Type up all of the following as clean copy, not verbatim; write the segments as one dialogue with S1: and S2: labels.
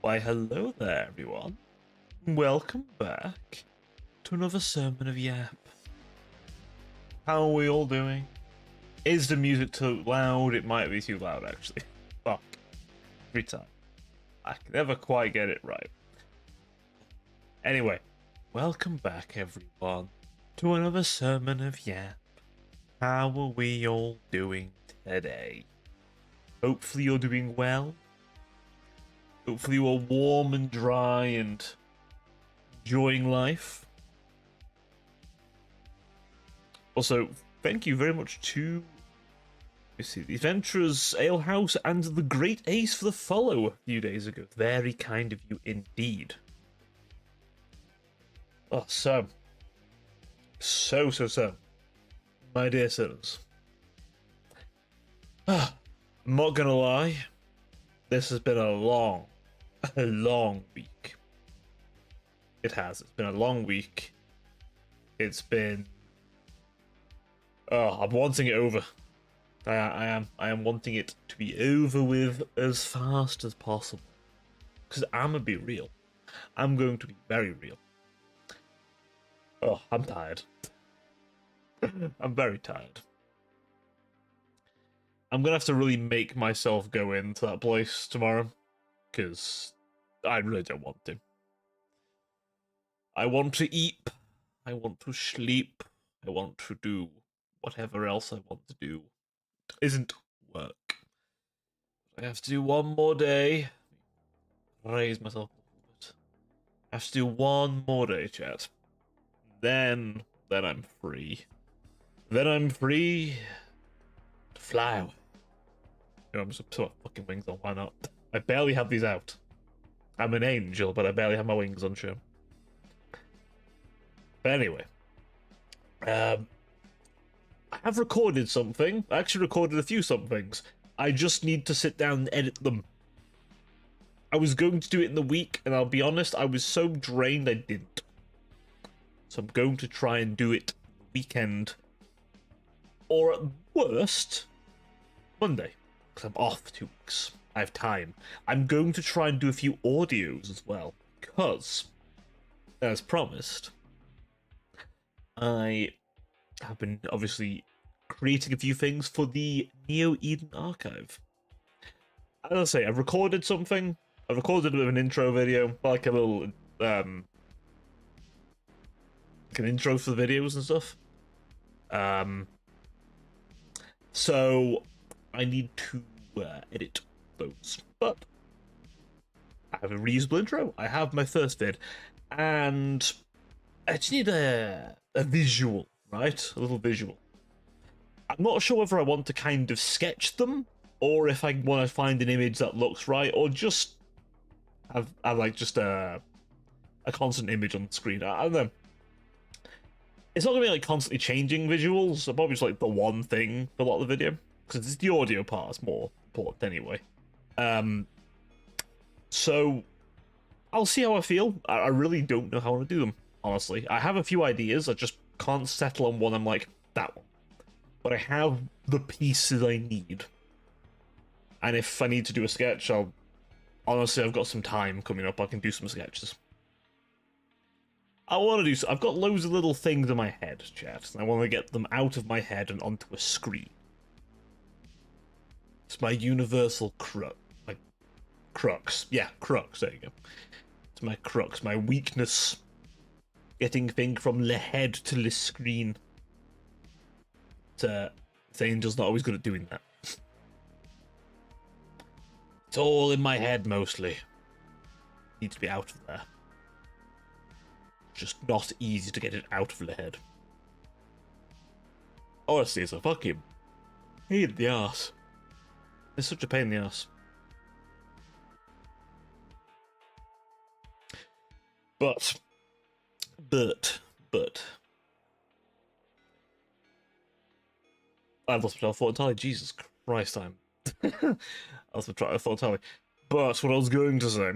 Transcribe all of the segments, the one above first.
S1: Why, hello there, everyone. Welcome back to another Sermon of Yap. How are we all doing? Is the music too loud? It might be too loud, actually. Fuck. Every time. I can never quite get it right. Anyway, welcome back, everyone, to another Sermon of Yap. How are we all doing today? Hopefully you're doing well. Hopefully you are warm and dry and enjoying life. Also, thank you very much to the Adventurers Alehouse and the Great Ace for the follow a few days ago. Very kind of you indeed. Oh, so. My dear sinners. I'm not gonna lie. This has been a long week. It has. It's been a long week. It's been... Oh, I'm wanting it over. I am wanting it to be over with as fast as possible. Because I'm gonna be real. I'm going to be very real. Oh, I'm tired. I'm very tired. I'm gonna have to really make myself go into that place tomorrow. Because I really don't want to. I want to eat. I want to sleep. I want to do whatever else I want to do. It isn't work. I have to do one more day. Raise myself a little bit. I have to do one more day, chat. Then I'm free. Then I'm free to fly away. You know, I'm just put my fucking wings on. Why not? I barely have these out. I'm an angel, but I barely have my wings on show. But anyway, I have recorded something. I actually recorded a few somethings. I just need to sit down and edit them. I was going to do it in the week, and I'll be honest, I was so drained I didn't. So I'm going to try and do it the weekend. Or at worst, Monday. Because I'm off 2 weeks. I have time. I'm going to try and do a few audios as well. Because, as promised, I have been obviously creating a few things for the Neo Eden archive. As I say, I've recorded something. I've recorded a bit of an intro video, like a little like an intro for the videos and stuff. So I need to edit those, but I have a reusable intro. I have my first vid, and I just need a visual, right? A little visual. I'm not sure whether I want to kind of sketch them, or if I want to find an image that looks right, or just have like just a constant image on the screen. I don't know. It's not gonna be like constantly changing visuals. I'll probably just like the one thing for a lot of the video, because it's the audio part is more important anyway. So I'll see how I feel. I really don't know how I want to do them, honestly. I have a few ideas. I just can't settle on one. I'm like, that one. But I have the pieces I need. And if I need to do a sketch, honestly, I've got some time coming up. I can do some sketches. I want to do... I've got loads of little things in my head, chat. And I want to get them out of my head and onto a screen. It's my universal crux. Yeah, crux, there you go. It's my crux, my weakness. Getting things from the head to the screen. This Angel's not always good at doing that. It's all in my head, mostly. Needs to be out of there. Just not easy to get it out of the head. Honestly, it's a fucking pain in the ass. It's such a pain in the ass. But. I've lost my train of thought entirely. Jesus Christ, I lost my train of thought entirely. But what I was going to say.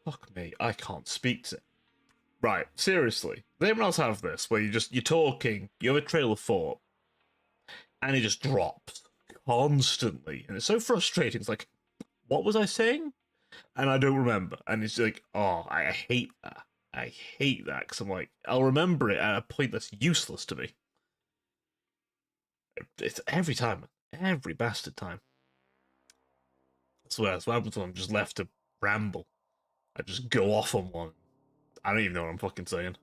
S1: Fuck me, I can't speak to it. Right, seriously. Does anyone else have this, where you're talking, you have a trail of thought, and it just drops constantly, and it's so frustrating. It's like, what was I saying? And I don't remember. And it's like, oh, I hate that. I hate that because I'm like, I'll remember it at a point that's useless to me. It's every time, every bastard time. I swear, that's what happens when I'm just left to ramble. I just go off on one. I don't even know what I'm fucking saying.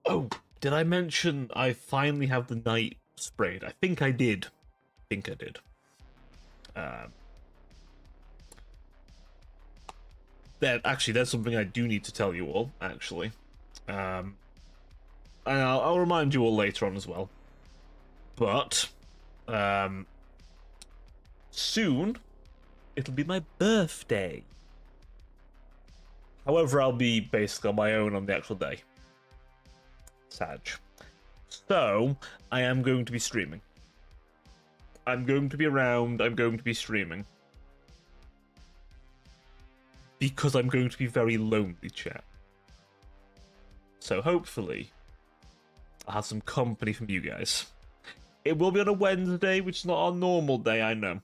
S1: Oh, did I mention I finally have the night sprayed? I think I did. There's something I do need to tell you all, actually. And I'll remind you all later on as well. But, soon, it'll be my birthday. However, I'll be basically on my own on the actual day. Sag. So, I am going to be streaming. I'm going to be around, I'm going to be streaming. Because I'm going to be very lonely, chat. So hopefully, I'll have some company from you guys. It will be on a Wednesday, which is not our normal day, I know.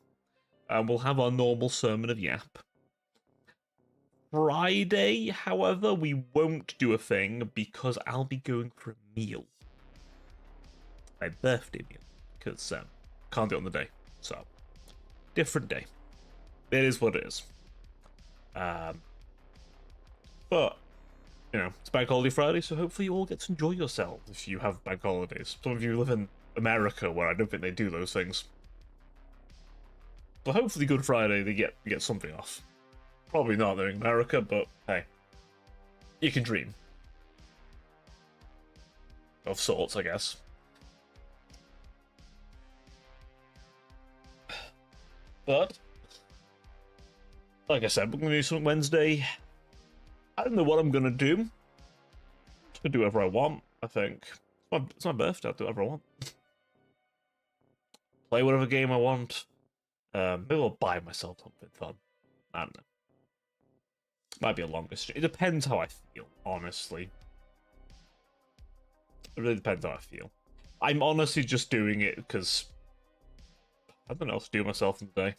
S1: And we'll have our normal Sermon of Yap. Friday, however, we won't do a thing because I'll be going for a meal. My birthday meal. Because can't do it on the day. So, different day. It is what it is. But, you know, it's Bank Holiday Friday, so hopefully you all get to enjoy yourselves if you have bank holidays. Some of you live in America, where I don't think they do those things. But hopefully Good Friday, they get something off. Probably not, they're in America, but hey. You can dream. Of sorts, I guess. But, like I said, we're going to do something Wednesday. I don't know what I'm going to do. I'm just going to do whatever I want, I think. It's my birthday, I'll do whatever I want. Play whatever game I want. Maybe I'll buy myself something fun. I don't know. Might be a longer stream. It depends how I feel, honestly. It really depends how I feel. I'm honestly just doing it because I don't know what else to do myself in the day.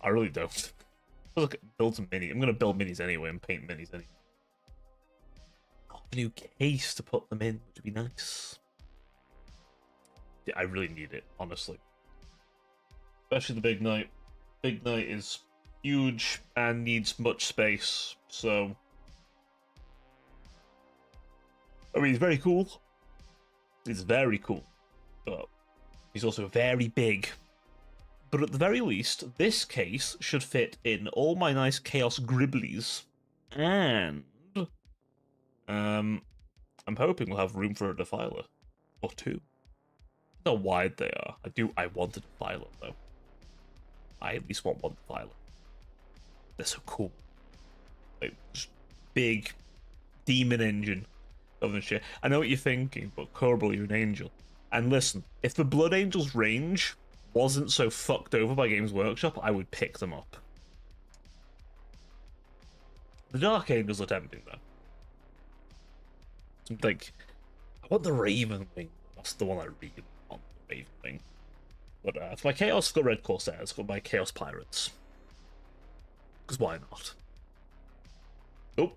S1: I really don't. Look, build some minis. I'm gonna build minis anyway and paint minis anyway. Oh, a new case to put them in would be nice. Yeah, I really need it, honestly. Especially the big night. Big night is huge and needs much space, so I mean, he's very cool. He's very cool, but he's also very big. But at the very least, this case should fit in all my nice Chaos Gribblies, and I'm hoping we'll have room for a Defiler or two. I don't know how wide they are. I want a Defiler though. I at least want one Defiler. They're so cool. Like, just big demon engine of the shit. I know what you're thinking, but Kerbal, you're an angel. And listen, if the Blood Angels range wasn't so fucked over by Games Workshop, I would pick them up. The Dark Angels are tempting though. Like, I want the Raven Wing. That's the one I really want, the Raven Wing. But for my Chaos, I've got Red Corsairs, I've got my Chaos Pirates. Because why not? Oh.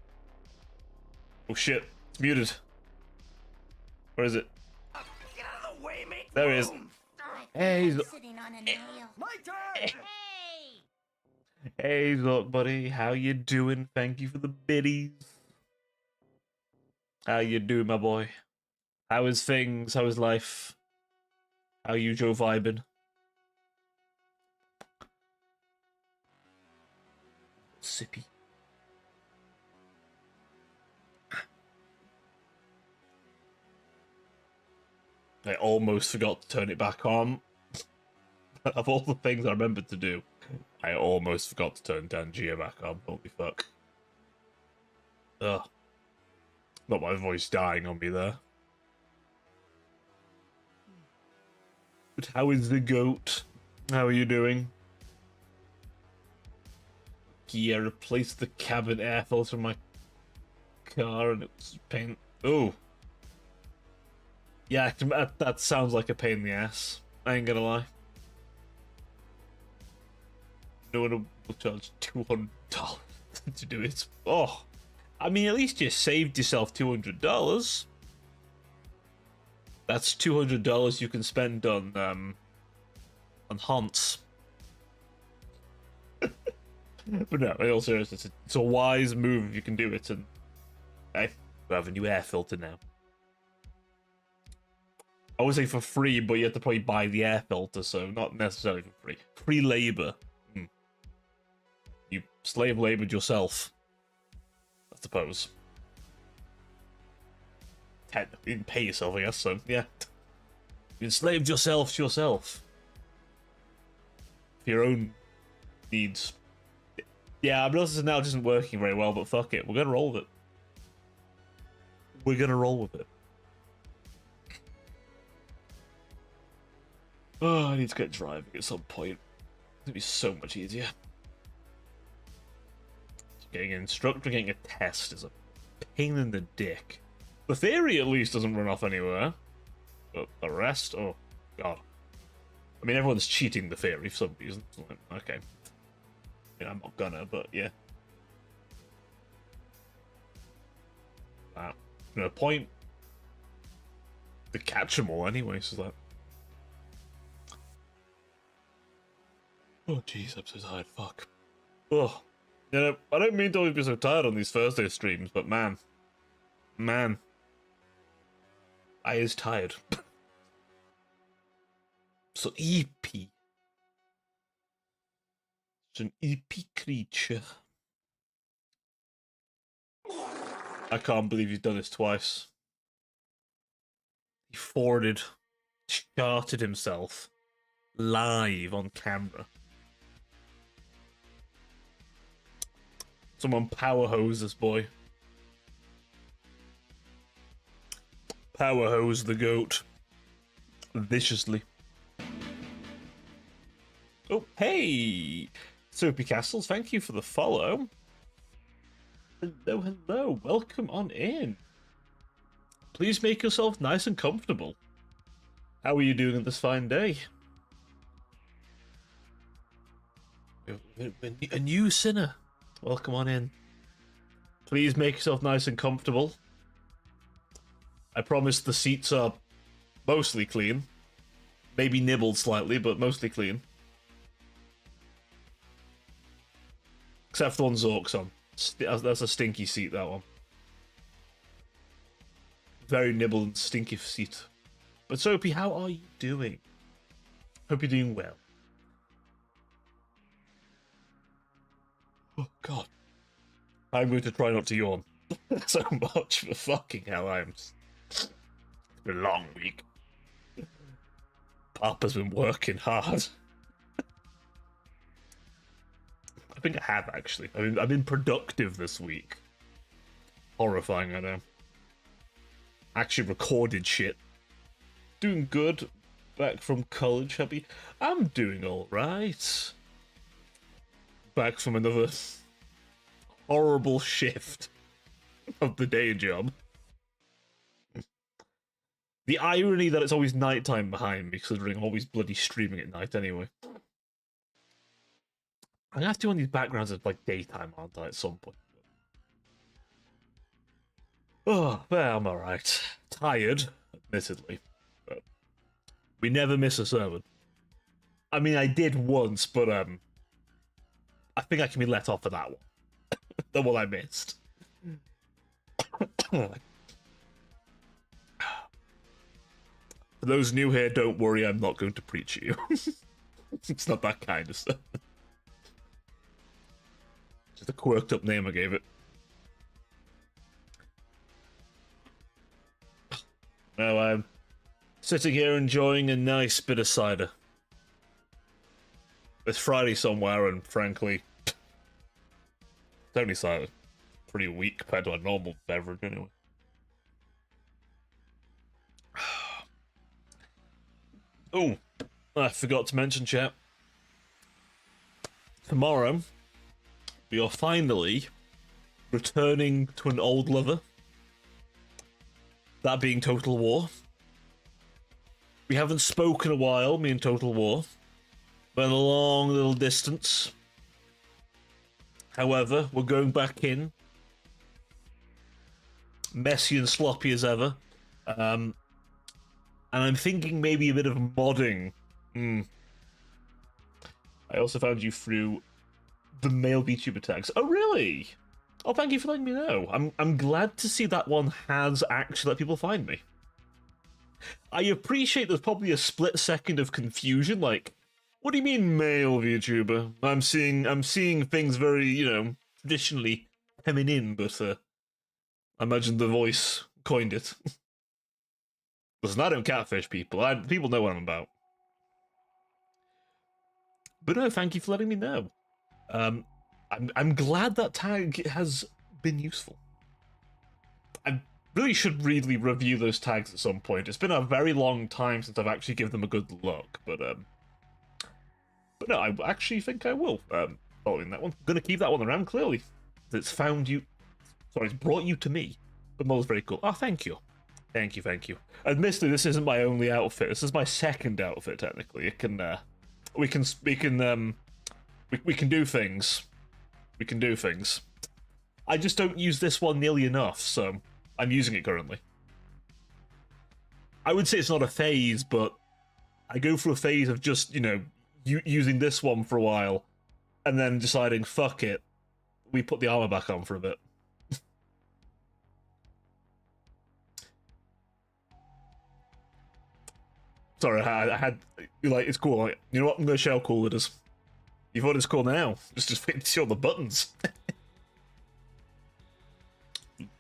S1: Oh shit, it's muted. Where is it?
S2: Get out of the way, make
S1: there he is. Hey,
S2: My turn!
S1: Hey, look, buddy. How you doing? Thank you for the biddies. How you doing, my boy? How is things? How is life? How you, Joe, vibing? Sippy. I almost forgot to turn it back on. Of all the things I remembered to do, I almost forgot to turn Tangier back on. Holy fuck. Ugh. Not my voice dying on me there. But how is the goat? How are you doing? Yeah, replaced the cabin air filter in my car and it was pain. Oh. Yeah, that sounds like a pain in the ass. I ain't gonna lie. No one will charge $200 to do it. Oh, I mean, at least you saved yourself $200. That's $200 you can spend on haunts. But no, in all seriousness, it's a wise move if you can do it. And hey, we have a new air filter now. I would say for free, but you have to probably buy the air filter, so not necessarily for free. Free labor. You slave labored yourself, I suppose. Technically, you didn't pay yourself, I guess, so yeah. You enslaved yourself to yourself. For your own needs. Yeah, I'm noticing now it isn't working very well, but fuck it. We're gonna roll with it. We're gonna roll with it. Oh, I need to get driving at some point. It'll be so much easier. Getting an instructor, getting a test is a pain in the dick. The theory, at least, doesn't run off anywhere. But the rest, oh, God. I mean, everyone's cheating the theory for some reason. Okay. I mean, I'm not gonna, but yeah. No point to catch them all anyway, so that. Oh, jeez, I'm so tired. Fuck. Oh. You know, I don't mean to always be so tired on these Thursday streams, but man. I is tired. So EP. It's an EP creature. I can't believe he's done this twice. He forwarded, charted himself live on camera. Someone power hose this boy. Power hose the goat. Viciously. Oh, hey! Soapy Castles, thank you for the follow. Hello. Welcome on in. Please make yourself nice and comfortable. How are you doing on this fine day? A new sinner. Welcome on in. Please make yourself nice and comfortable. I promise the seats are mostly clean. Maybe nibbled slightly, but mostly clean. Except for the one Zork's on. That's a stinky seat, that one. Very nibbled and stinky seat. But Soapy, how are you doing? Hope you're doing well. Oh, God. I'm going to try not to yawn so much, but fucking hell, it's been a long week. Papa's been working hard. I think I have, actually. I've been productive this week. Horrifying, I know. Actually recorded shit. Doing good. Back from college, happy. I'm doing alright. Back from another horrible shift of the day job. The irony that it's always nighttime behind me, considering I'm always bloody streaming at night anyway. I'm gonna have to do one of these backgrounds as like daytime, aren't I, at some point? Oh, well, I'm alright. Tired, admittedly. But we never miss a sermon. I mean, I did once, but I think I can be let off for that one. The one I missed. For those new here, don't worry, I'm not going to preach at you. It's not that kind of stuff. Just a quirked up name I gave it. Now I'm sitting here enjoying a nice bit of cider. It's Friday somewhere, and frankly, it's only cider. Pretty weak compared to a normal beverage, anyway. Oh, I forgot to mention, chat. Tomorrow, we are finally returning to an old lover. That being Total War. We haven't spoken a while, me and Total War. Been a long little distance. However, we're going back in. Messy and sloppy as ever. And I'm thinking maybe a bit of modding. I also found you through the male VTuber tags. Oh, really? Oh, thank you for letting me know. I'm glad to see that one has actually let people find me. I appreciate there's probably a split second of confusion, like, what do you mean male VTuber? I'm seeing things very, you know, traditionally feminine, but I imagine the voice coined it. Listen, I don't catfish people. People know what I'm about. But no, thank you for letting me know. I'm glad that tag has been useful. I really should really review those tags at some point. It's been a very long time since I've actually given them a good look, but no, I actually think I will. Following that one, I'm gonna keep that one around. Clearly, it's found you. Sorry, it's brought you to me. The model's very cool. Oh, thank you. Thank you. Admittedly, this isn't my only outfit. This is my second outfit, technically. It can, we can do things. We can do things. I just don't use this one nearly enough, so I'm using it currently. I would say it's not a phase, but I go through a phase of just, you know, using this one for a while, and then deciding, fuck it, we put the armor back on for a bit. Sorry, I had, like, it's cool. Like, you know what? I'm gonna show how cool it is. You thought it's cool now? Just wait to see all the buttons.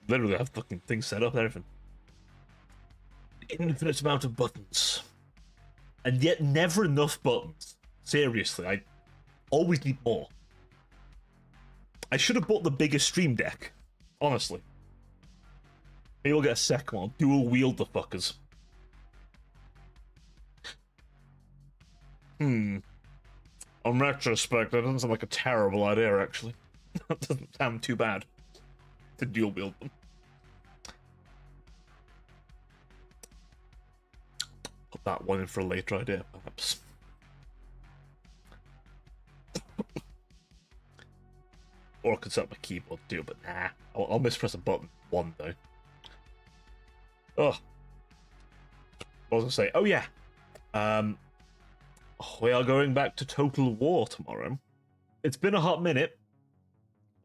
S1: Literally, I have fucking things set up and everything. Infinite amount of buttons. And yet never enough buttons. Seriously, I always need more. I should have bought the bigger Stream Deck. Honestly. Maybe we'll get a second one. Dual wield the fuckers. On retrospect, that doesn't sound like a terrible idea, actually. That doesn't sound too bad to dual wield them. Put that one in for a later idea, perhaps. Or I could set up my keyboard to do it, but nah. I'll mispress a button one day. Oh. What was I gonna say? Oh yeah. We are going back to Total War tomorrow. It's been a hot minute.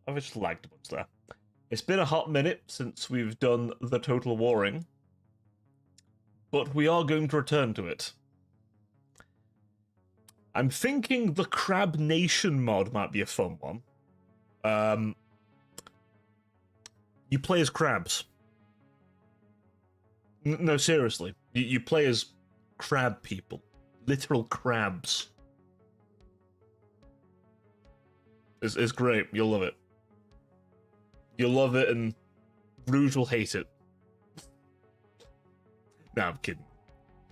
S1: I've just lagged a bunch there. It's been a hot minute since we've done the Total Warring. But we are going to return to it. I'm thinking the Crab Nation mod might be a fun one. You play as crabs. No, seriously. You play as crab people. Literal crabs. It's great. You'll love it. You'll love it, and Rouge will hate it. No, I'm kidding.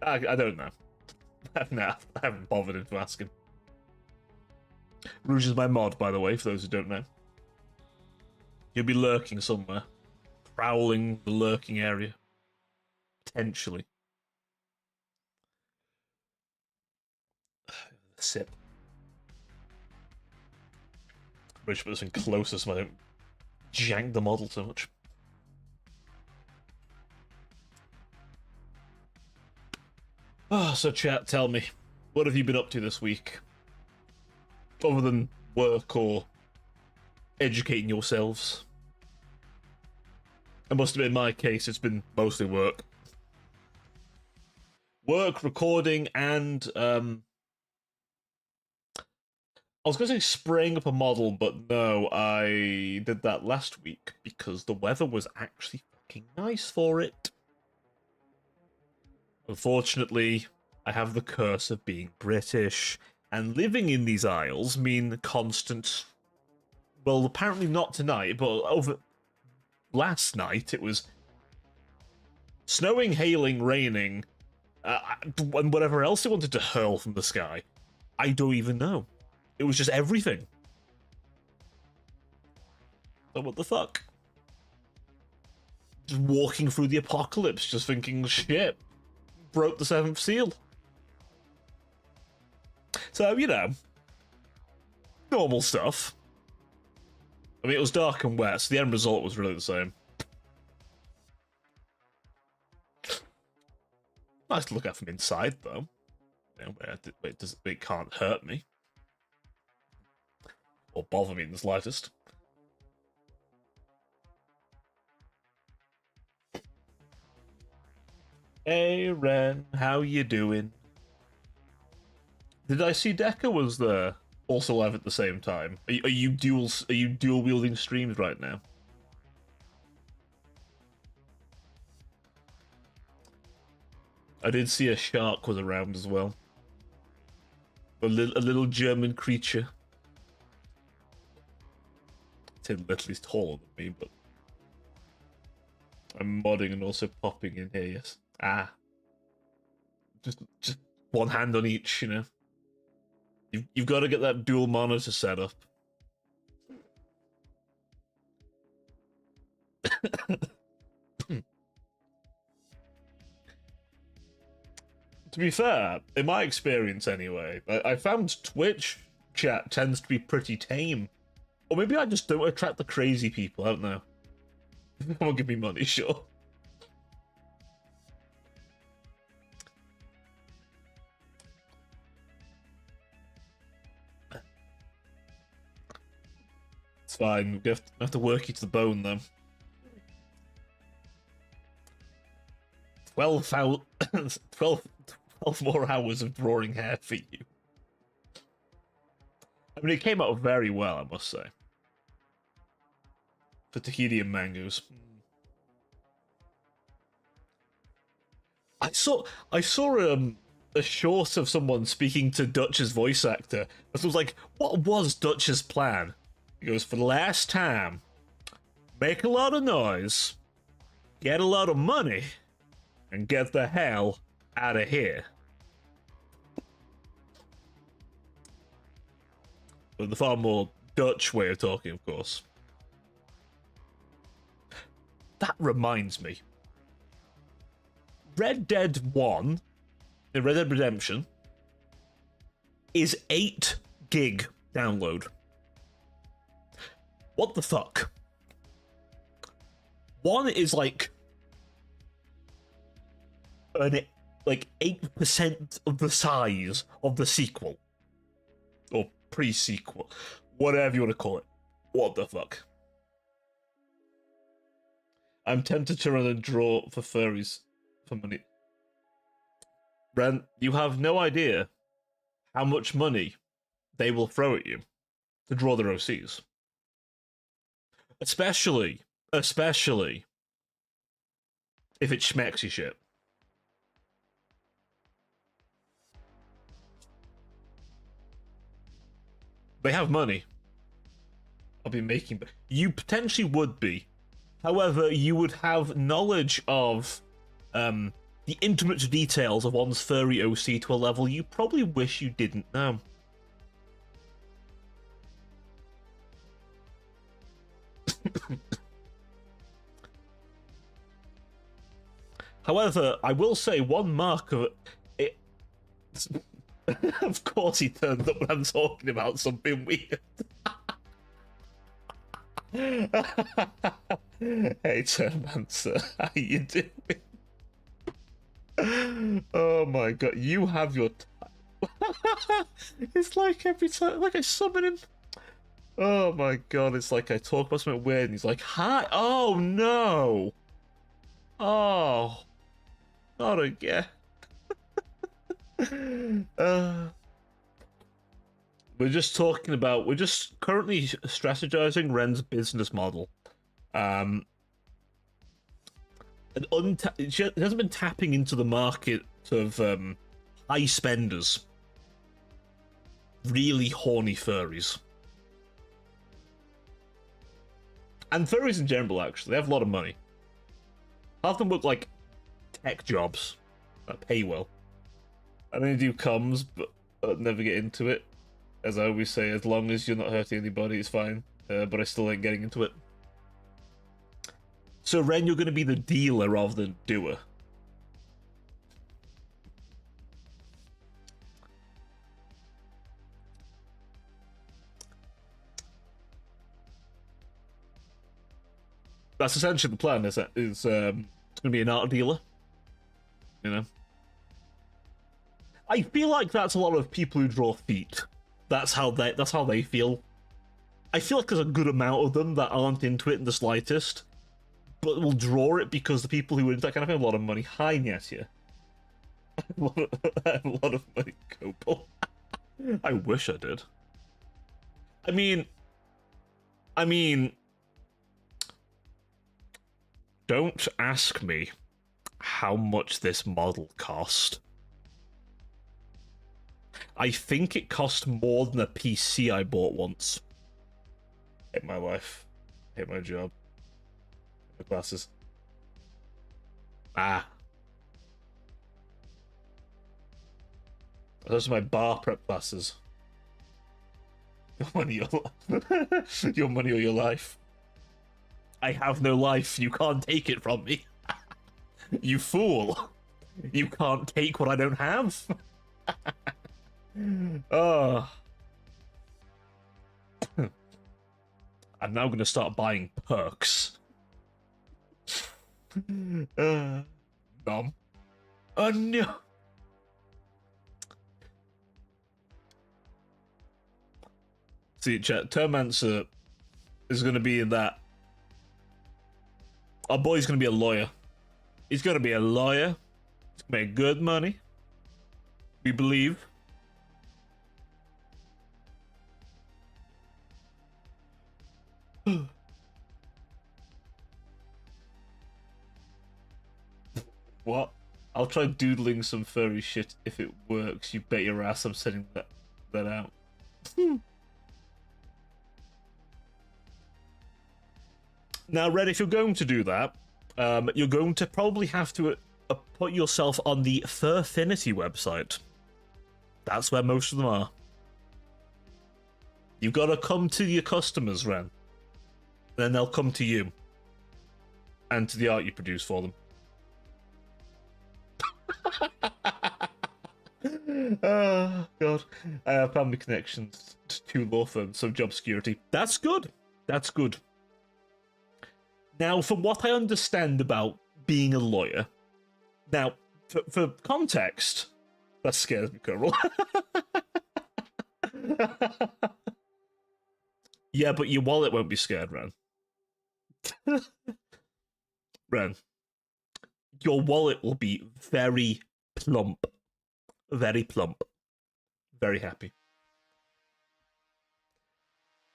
S1: I don't know. Nah, I haven't bothered him to ask him. Rouge is my mod, by the way, for those who don't know. He'll be lurking somewhere. Prowling the lurking area. Potentially. Sip. I should put this in closer so I don't jank the model so much. So chat, tell me, what have you been up to this week? Other than work or educating yourselves? It must have been my case, it's been mostly work. Work, recording, and, I was going to say spraying up a model, but no, I did that last week because the weather was actually fucking nice for it. Unfortunately, I have the curse of being British, and living in these isles mean constant... Well, apparently not tonight, but over last night it was snowing, hailing, raining, and whatever else they wanted to hurl from the sky. I don't even know. It was just everything. So what the fuck? Just walking through the apocalypse, just thinking, shit, broke the seventh seal. So, you know, normal stuff. I mean, it was dark and wet, so the end result was really the same. Nice to look at from inside, though. You know, it can't hurt me. Or bother me in the slightest. Hey, Ren, how you doing? Did I see Deca was there also live at the same time? Are you dual wielding streams right now? I did see a shark was around as well. A little German creature. Little is taller than me, but I'm modding and also popping in here. Yes. Just one hand on each, you know. You've got to get that dual monitor set up. To be fair, in my experience anyway, I found Twitch chat tends to be pretty tame. Or maybe I just don't attract the crazy people, I don't know. If they won't give me money, sure. It's fine, we have to work you to the bone, though. 12 more hours of drawing hair for you. I mean, it came out very well, I must say. For tahini and mangoes. I saw a short of someone speaking to Dutch's voice actor. And I was like, what was Dutch's plan? He goes, for the last time, make a lot of noise, get a lot of money, and get the hell out of here. But the far more Dutch way of talking, of course. That reminds me. Red Dead 1, the Red Dead Redemption, is 8 gig download. What the fuck? 1 is like 8% of the size of the sequel. Or pre-sequel. Whatever you want to call it. What the fuck? I'm tempted to run a draw for furries for money. Ren, you have no idea how much money they will throw at you to draw their OCs. Especially if it's schmexy shit. They have money. I'll be making... You potentially would be. However, you would have knowledge of the intimate details of one's furry OC to a level you probably wish you didn't know. However, I will say one mark of it. Of course, he turned up when I'm talking about something weird. Hey, Termancer, how you doing? Oh my god, you have your it's like every time, like I summon him. Oh my god, it's like I talk about something weird and he's like, hi. Oh no. Oh, not again. We're just currently strategizing Ren's business model. She hasn't been tapping into the market of high spenders, really horny furries. And furries in general, actually, they have a lot of money. Half of them look like tech jobs that pay well. I only do comms, but never get into it. As I always say, as long as you're not hurting anybody, it's fine. But I still ain't getting into it. So, Ren, you're going to be the dealer rather than doer. That's essentially the plan. Is it's going to be an art dealer. You know. I feel like that's a lot of people who draw feet. That's how they feel. I feel like there's a good amount of them that aren't into it in the slightest, but will draw it because the people who are into that kind of thing have a lot of money. Hi, Nyatia. A lot of money, Copal. I wish I did. I mean, don't ask me how much this model cost. I think it cost more than a PC I bought once. Hate my life. Hate my job. My glasses. Ah. Those are my bar prep glasses. Your money, your money or your life. I have no life. You can't take it from me. You fool. You can't take what I don't have. Oh. I'm now going to start buying perks. Nom. Oh no. See, chat, Termancer is going to be in that. Our boy's going to be a lawyer. He's going to be a lawyer. He's going to make good money. We believe. What? I'll try doodling some furry shit if it works. You bet your ass I'm sending that out. Now, Red, if you're going to do that, you're going to probably have to put yourself on the Furfinity website. That's where most of them are. You've got to come to your customers, Ren. Then they'll come to you. And to the art you produce for them. Oh, God. I have family connections to 2 law firms, so job security. That's good. That's good. Now, from what I understand about being a lawyer, now, for context, that scares me, Colonel. Yeah, but your wallet won't be scared, Ren. Ren, your wallet will be very plump. Very plump. Very happy.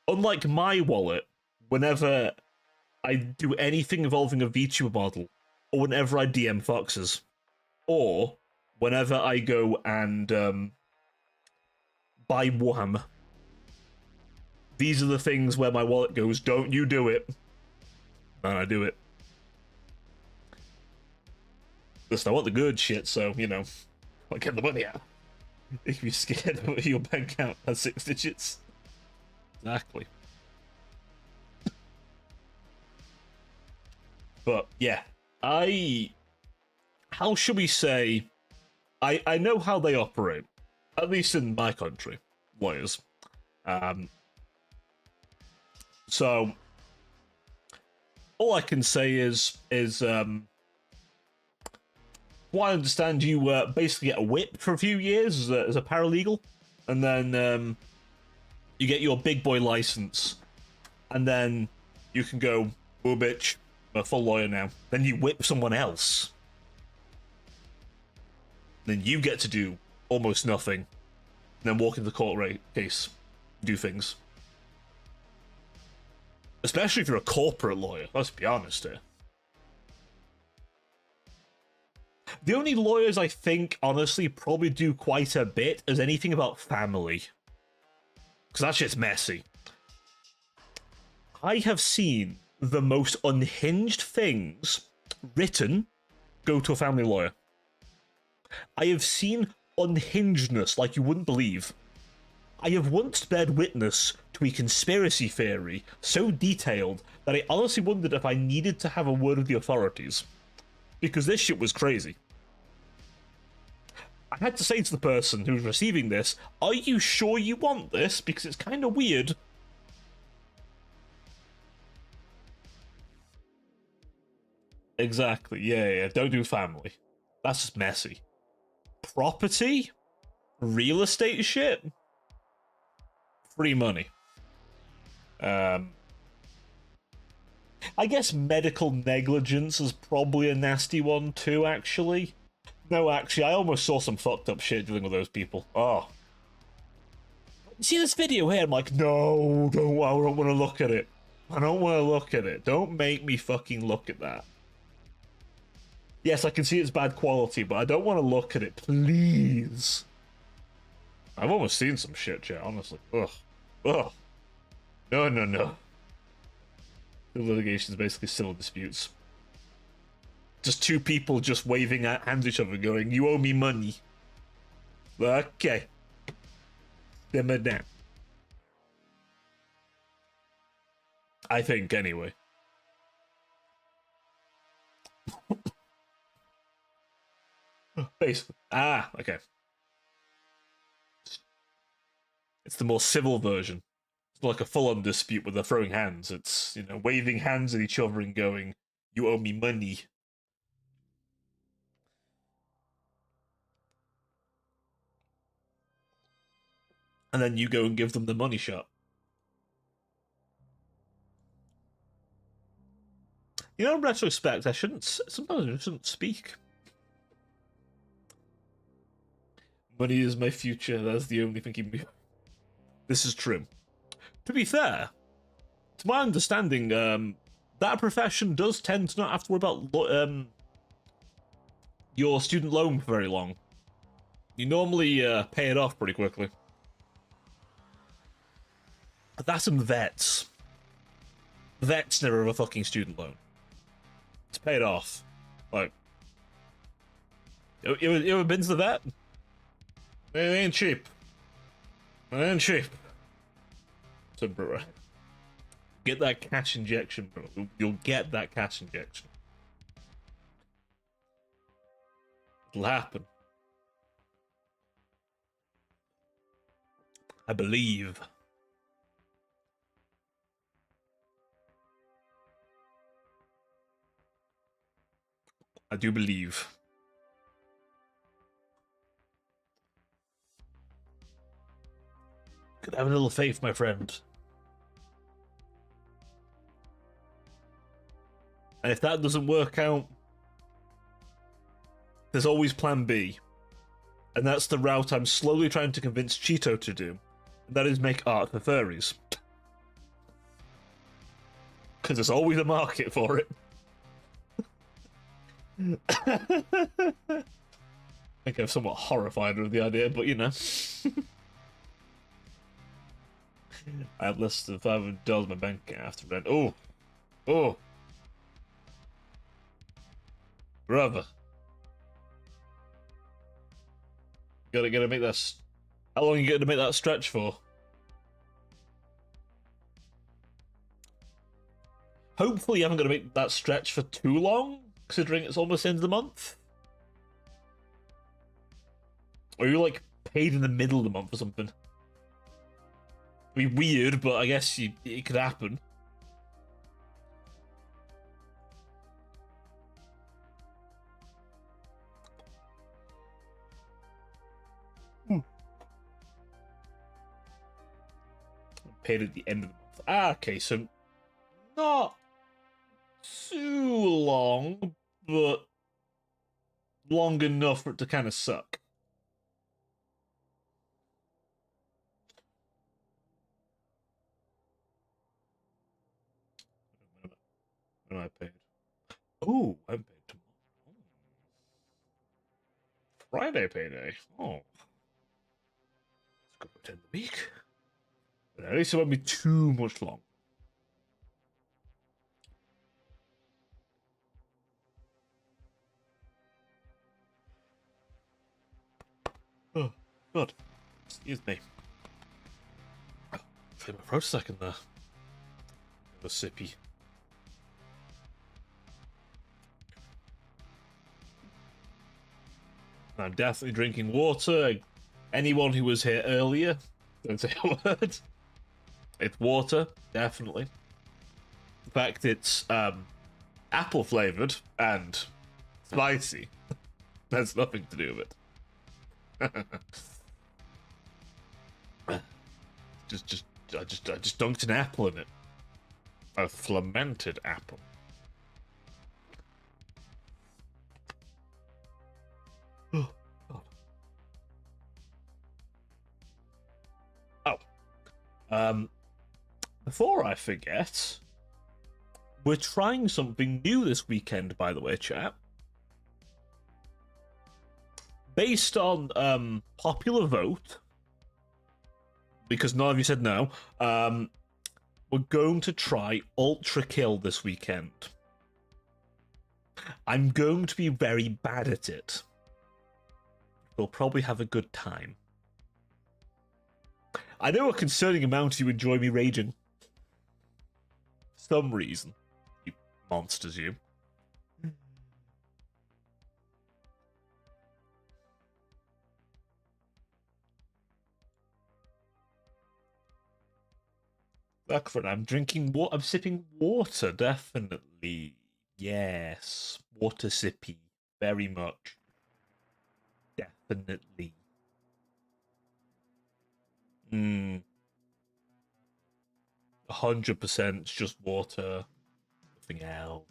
S1: Unlike my wallet, whenever I do anything involving a VTuber model, or whenever I DM Foxes, or whenever I go and buy Warhammer, these are the things where my wallet goes, don't you do it. And I do it. Listen, I want the good shit, so, you know, I get the money out. If you're scared of your bank account has 6 digits. Exactly. But, yeah. How should we say... I know how they operate. At least in my country. Lawyers. So, all I can say is what I understand, you basically get a whip for a few years as a paralegal, and then you get your big boy license, and then you can go, oh bitch, I'm a full lawyer now. Then you whip someone else. Then you get to do almost nothing, and then walk into the court case, do things. Especially if you're a corporate lawyer, let's be honest here. The only lawyers I think, honestly, probably do quite a bit is anything about family. Because that shit's messy. I have seen the most unhinged things written go to a family lawyer. I have seen unhingedness like you wouldn't believe. I have once bared witness to a conspiracy theory so detailed that I honestly wondered if I needed to have a word with the authorities. Because this shit was crazy. I had to say to the person who was receiving this, are you sure you want this? Because it's kind of weird. Exactly. Yeah. Don't do family. That's just messy. Property, real estate shit, free money. I guess medical negligence is probably a nasty one too, actually. No, actually, I almost saw some fucked up shit dealing with those people. Oh. You see this video here? I'm like, no, I don't want to look at it. I don't want to look at it. Don't make me fucking look at that. Yes, I can see it's bad quality, but I don't want to look at it, please. I've almost seen some shit, chat, honestly. Ugh. Ugh. No. The litigation is basically civil disputes. Just two people just waving at hands at each other going, you owe me money. Okay. Simmer down. I think, anyway. Basically. Ah, okay. It's the more civil version. It's not like a full-on dispute where they're throwing hands. It's, you know, waving hands at each other and going, you owe me money. And then you go and give them the money shot. You know, in retrospect, sometimes I shouldn't speak. Money is my future, that's the only thing keeping me. This is true. To be fair, to my understanding, that profession does tend to not have to worry about your student loan for very long. You normally pay it off pretty quickly. But that's in vets. Vets never have a fucking student loan. It's paid off. Like, you ever been to the vet? It ain't cheap. It ain't cheap. So, bro, get that cash injection, bro. You'll get that cash injection. It'll happen. I believe. I do believe. Could have a little faith, my friend. And if that doesn't work out, there's always plan B. And that's the route I'm slowly trying to convince Cheeto to do. And that is make art for furries. Because there's always a market for it. I think I'm somewhat horrified with the idea, but you know. I have less than $500 in my bank account after rent. Oh. Brother. Gotta make that. How long are you gonna make that stretch for? Hopefully, you haven't got to make that stretch for too long, considering it's almost the end of the month. Or you're like paid in the middle of the month or something. I mean, weird, but I guess it could happen. Paid at the end of the month. Ah, okay, so not too long, but long enough for it to kind of suck. When I paid. Oh, I'm paid tomorrow. Friday payday. Oh. Let's go for 10 a week. But at least it won't be too much long. Oh, God. Excuse me. Oh, clear my throat a second there. A sippy. I'm definitely drinking water. Anyone who was here earlier, don't say a word. It's water, definitely. In fact, it's apple flavored and spicy. That's nothing to do with it. I just dunked an apple in it. A fermented apple. Oh, God. Before I forget, we're trying something new this weekend, by the way, chat. Based on popular vote, because none of you said no, we're going to try Ultra Kill this weekend. I'm going to be very bad at it. We'll probably have a good time. I know a concerning amount of you enjoy me raging. For some reason. You monsters, you. I'm drinking water. I'm sipping water, definitely. Yes. Water sippy. Very much. Definitely. 100% it's just water. Nothing else.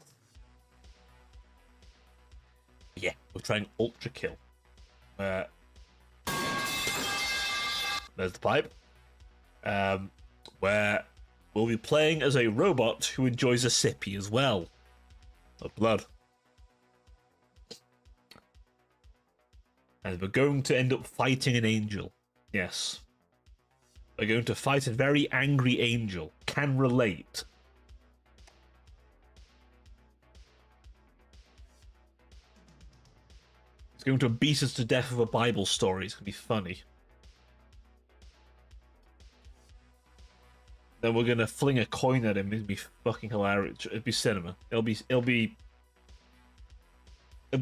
S1: Yeah, we're trying Ultra Kill. There's the pipe. Where we'll be playing as a robot who enjoys a sippy as well. Of blood. And we're going to end up fighting an angel. Yes. We're going to fight a very angry angel. Can relate. He's going to beat us to death with a Bible story. It's going to be funny. Then we're going to fling a coin at him. It'd be fucking hilarious. It'd be cinema. It'll be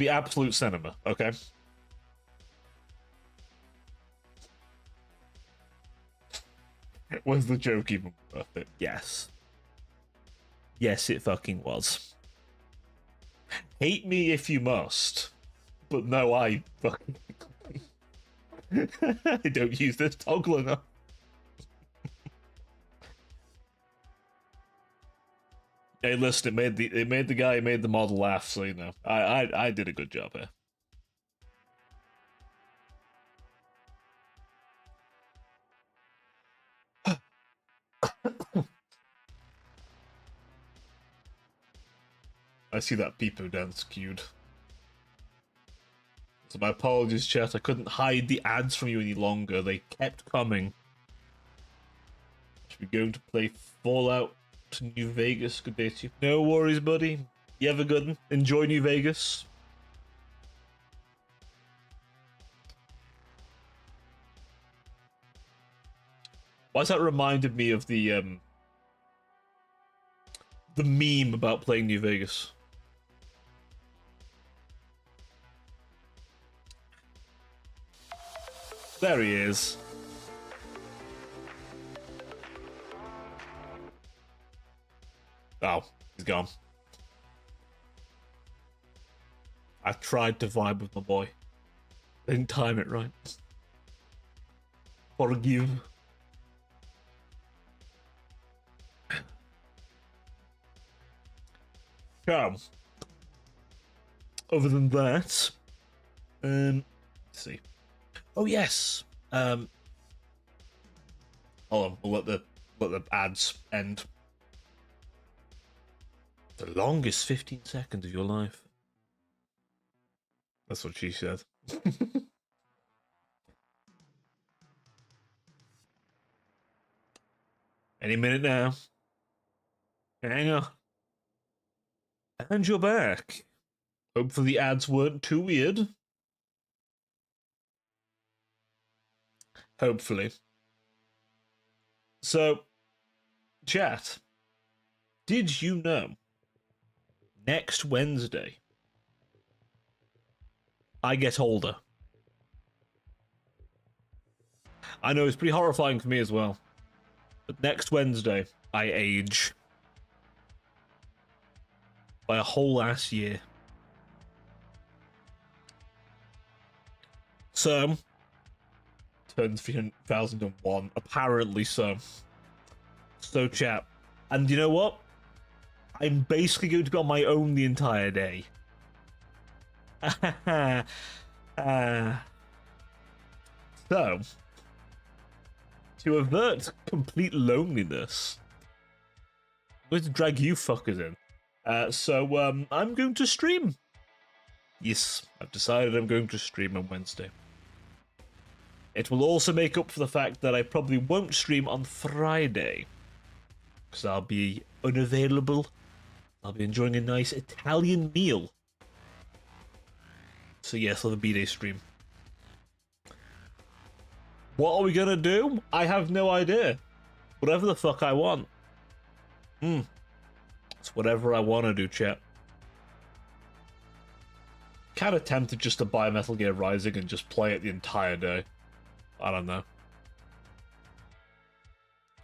S1: absolute cinema, okay? Was the joke even worth it? Yes. Yes, it fucking was. Hate me if you must. But no, I fucking... I don't use this toggle enough. Hey, listen, it made the guy who made the model laugh, so you know. I did a good job here. I see that Peepo dance queued. So my apologies, chat. I couldn't hide the ads from you any longer. They kept coming. Should be going to play Fallout to New Vegas. Good day to you. No worries, buddy. You have a good one. Enjoy New Vegas. Why's that reminded me of the meme about playing New Vegas? There he is. Oh, he's gone. I tried to vibe with my boy. Didn't time it right. Forgive. Come. Other than that, let's see. Oh yes. Hold on. We'll let the ads end. The longest 15 seconds of your life. That's what she said. Any minute now. Hang on. And you're back. Hopefully the ads weren't too weird. Hopefully. So, chat, did you know next Wednesday I get older? I know it's pretty horrifying for me as well. But next Wednesday I age. by a whole ass year. So, turns 3001. Apparently so. So, chat. And you know what? I'm basically going to be on my own the entire day. So, to avert complete loneliness, I'm going to drag you fuckers in. So, I'm going to stream. Yes, I've decided I'm going to stream on Wednesday. It will also make up for the fact that I probably won't stream on Friday, because I'll be unavailable. I'll be enjoying a nice Italian meal. So yes, I'll have a B-Day stream. What are we gonna do? I have no idea. Whatever the fuck I want. It's whatever I want to do, chat. Kind of tempted just to buy Metal Gear Rising and just play it the entire day. I don't know.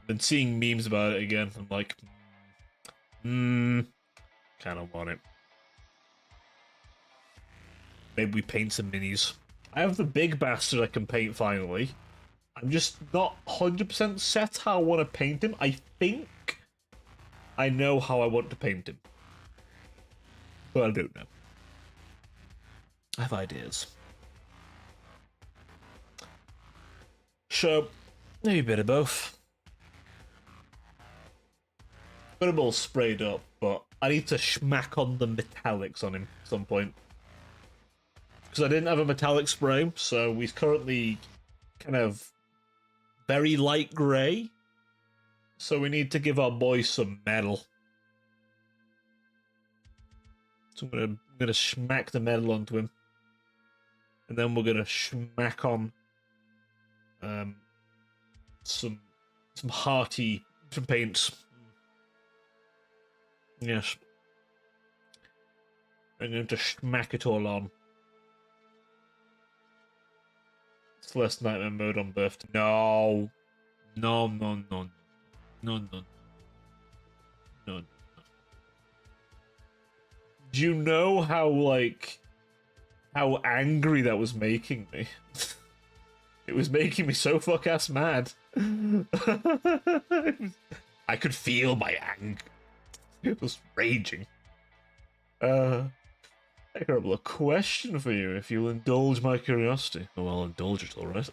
S1: Been seeing memes about it again. I'm like, kind of want it. Maybe we paint some minis. I have the big bastard I can paint finally. I'm just not 100% set how I want to paint him. I think I know how I want to paint him. But I don't know. I have ideas. So, maybe a bit of both. Got him all sprayed up, but I need to smack on the metallics on him at some point. Because I didn't have a metallic spray, so he's currently kind of very light grey. So we need to give our boy some metal. So I'm gonna smack the metal onto him. And then we're gonna smack on some hearty paints. Yes. I'm going to smack it all on. Celeste Nightmare mode on birthday. No. No, no, no. No, no. No. Do you know how angry that was making me? It was making me so fuck-ass mad. I could feel my anger. It was raging. I have a question for you, if you'll indulge my curiosity. Oh, I'll indulge it, alright.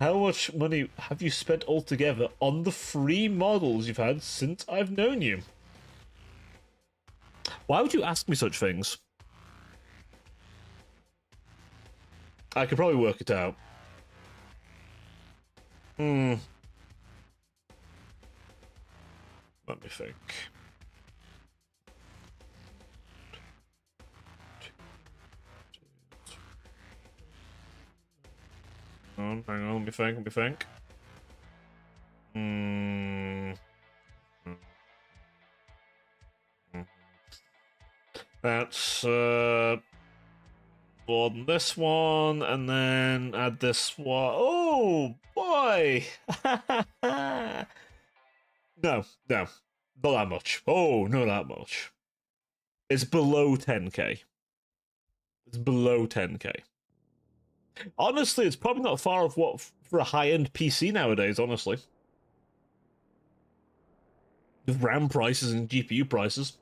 S1: How much money have you spent altogether on the free models you've had since I've known you? Why would you ask me such things? I could probably work it out. Let me think. Hang on, let me think. That's more than this one, and then add this one. Oh boy! No, not that much. Oh, not that much. It's below 10k. It's below 10k. Honestly, it's probably not far off what for a high-end PC nowadays, honestly. With RAM prices and GPU prices.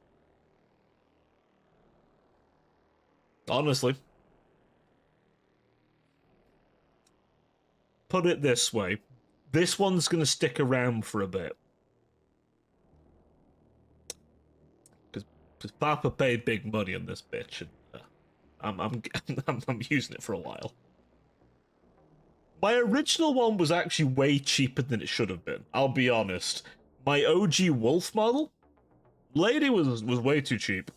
S1: Honestly. Put it this way. This one's going to stick around for a bit. Because Papa paid big money on this bitch, and I'm using it for a while. My original one was actually way cheaper than it should have been. I'll be honest. My OG Wolf model, lady was way too cheap.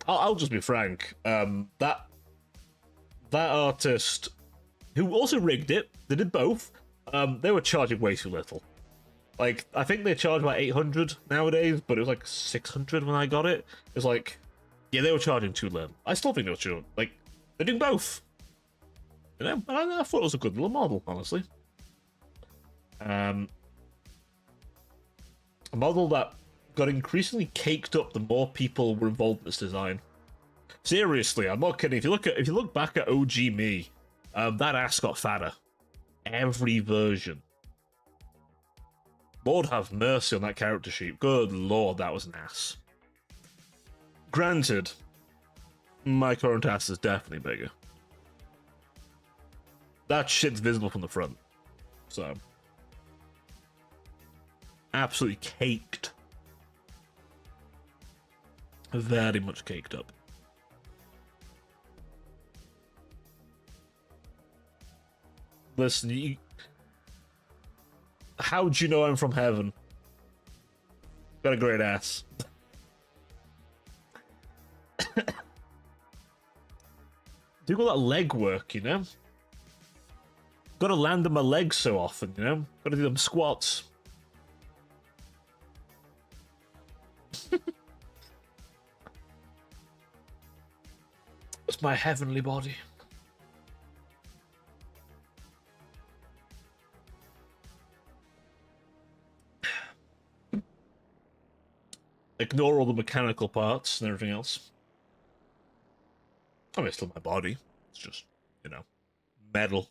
S1: I'll just be frank. That artist, who also rigged it, they did both. They were charging way too little. Like, I think they charge about 800 nowadays, but it was like 600 when I got it. It was like, yeah, they were charging too little. I still think they were too, like, they're doing both. You know, and I thought it was a good little model, honestly. A model that got increasingly caked up the more people were involved in this design. Seriously, I'm not kidding. If you look back at OG me, that ass got fatter. Every version. Lord have mercy on that character sheet. Good lord, that was an ass. Granted, my current ass is definitely bigger. That shit's visible from the front. So. Absolutely caked. Very much caked up. Listen, how'd you know I'm from heaven? Got a great ass. Do all that leg work, you know? Gotta land on my legs so often, you know? Gotta do them squats. It's my heavenly body. Ignore all the mechanical parts and everything else. I mean, it's still my body. It's just, you know, metal.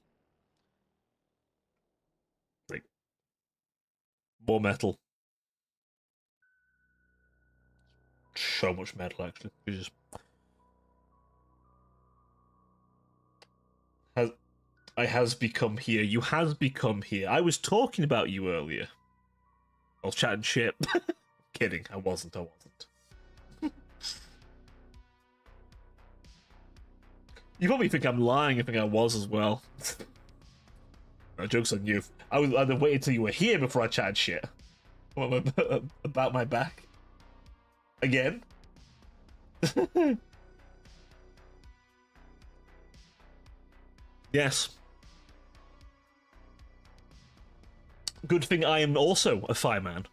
S1: Like, more metal. So much metal, actually. Jesus. I has become here. You has become here. I was talking about you earlier. I was chatting shit. Kidding. I wasn't. You probably think I'm lying. I think I was as well. No, joke's on you. I'd have waited till you were here before I chatted shit. About my back. Again? Yes. Good thing I am also a fireman.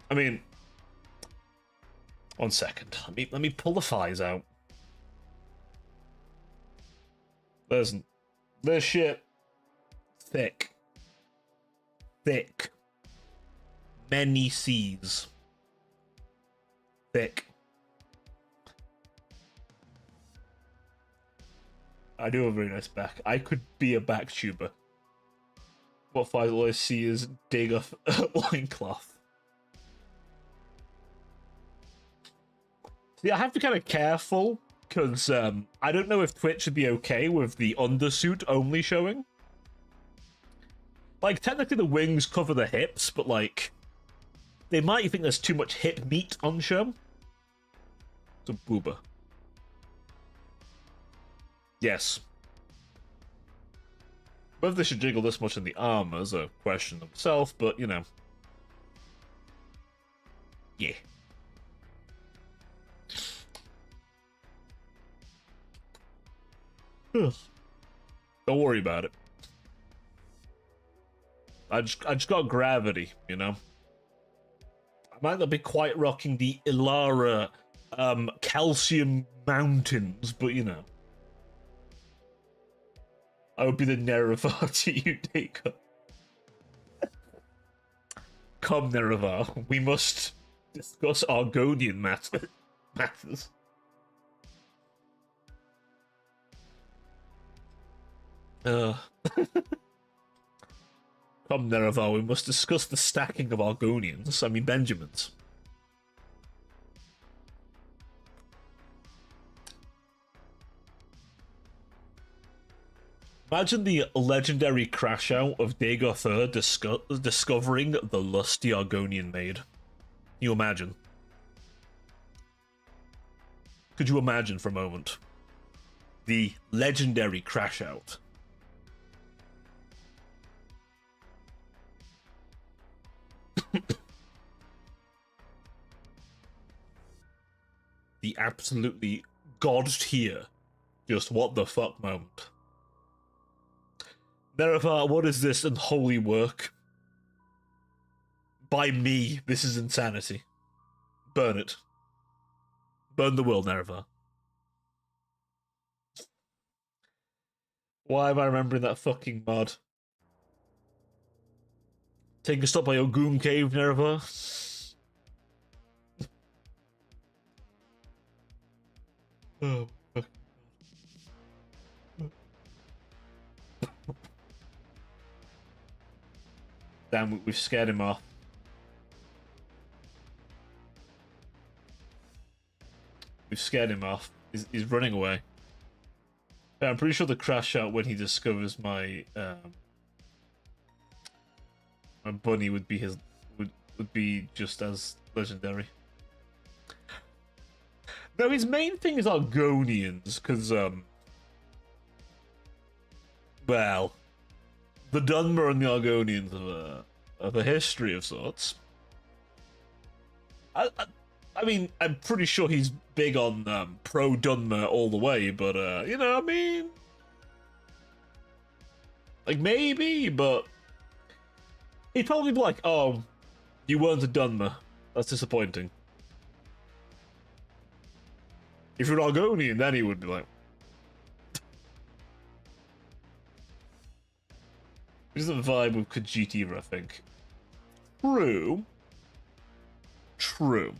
S1: I mean, 1 second. Let me pull the thighs out. There's shit. Thick. Many C's. Thick. I do have a very nice back. I could be a back tuber. What thighs all I see is dig a loincloth. See, I have to be kind of careful, because I don't know if Twitch would be okay with the undersuit only showing. Like, technically the wings cover the hips, but like, they might think there's too much hip meat on show. It's a booba. Yes. Whether they should jiggle this much in the armor is a question themselves, but you know. Yeah. Don't worry about it. I just got gravity, you know. I might not be quite rocking the Ilara calcium mountains, but you know. I would be the Nerevar to you, Deco. Come, Nerevar, we must discuss Argonian matters. Come, Nerevar, we must discuss the stacking of Argonians. I mean, Benjamins. Imagine the legendary crash out of Dagoth discovering the lusty Argonian maid. Can you imagine? Could you imagine for a moment? The legendary crash out. The absolutely god tier, just what the fuck moment. Nerevar, what is this unholy work? By me, this is insanity. Burn it. Burn the world, Nerevar. Why am I remembering that fucking mod? Take a stop by your goon cave, Nerevar. Oh, fuck. Damn, we've scared him off. We've scared him off. He's running away. Yeah, I'm pretty sure the crash out when he discovers my my bunny would be would be just as legendary. No, his main thing is Argonians, because well, the Dunmer and the Argonians have a history of sorts. I mean, I'm pretty sure he's big on pro Dunmer all the way, but you know, I mean, like maybe, but he'd probably be like, "Oh, you weren't a Dunmer. That's disappointing." If you're an Argonian, then he would be like, "This is the vibe of Khajiit, I think." True. True.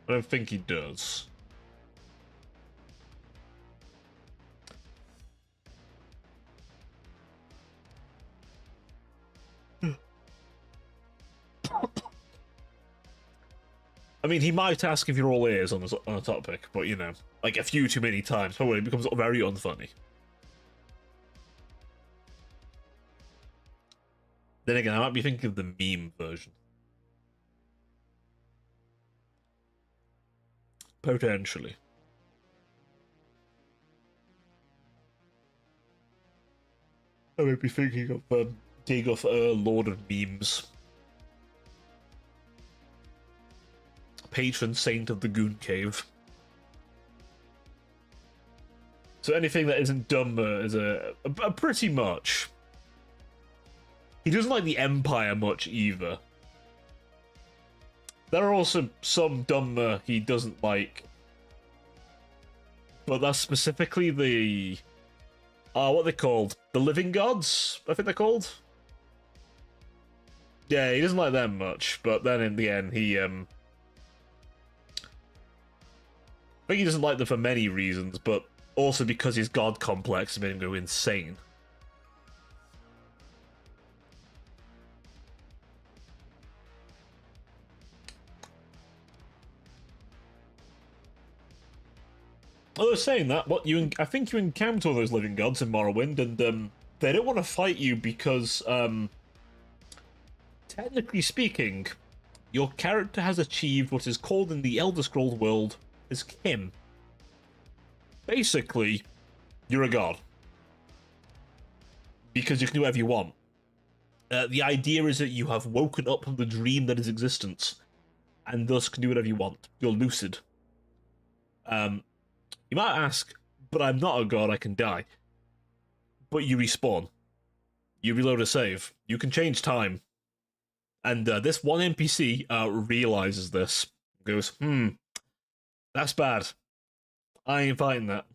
S1: I don't think he does. I mean, he might ask if you're all ears on a topic, but you know, like a few too many times, probably it becomes very unfunny. Then again, I might be thinking of the meme version. Potentially. I might be thinking of Dagoth, Lord of Memes. Patron saint of the Goon Cave. So anything that isn't Dunmer is a pretty much. He doesn't like the Empire much either. There are also some Dunmer he doesn't like. But that's specifically the... what are they called? The Living Gods, I think they're called? Yeah, he doesn't like them much, but then in the end he, I think he doesn't like them for many reasons, but also because his god complex has made him go insane. Although saying that, I think you encounter those living gods in Morrowind, and they don't want to fight you because, technically speaking, your character has achieved what is called in the Elder Scrolls world as Kim. Basically, you're a god. Because you can do whatever you want. The idea is that you have woken up from the dream that is existence, and thus can do whatever you want. You're lucid. You might ask, but I'm not a god, I can die. But you respawn. You reload a save. You can change time. And this one NPC realizes this. Goes, that's bad. I ain't fighting that.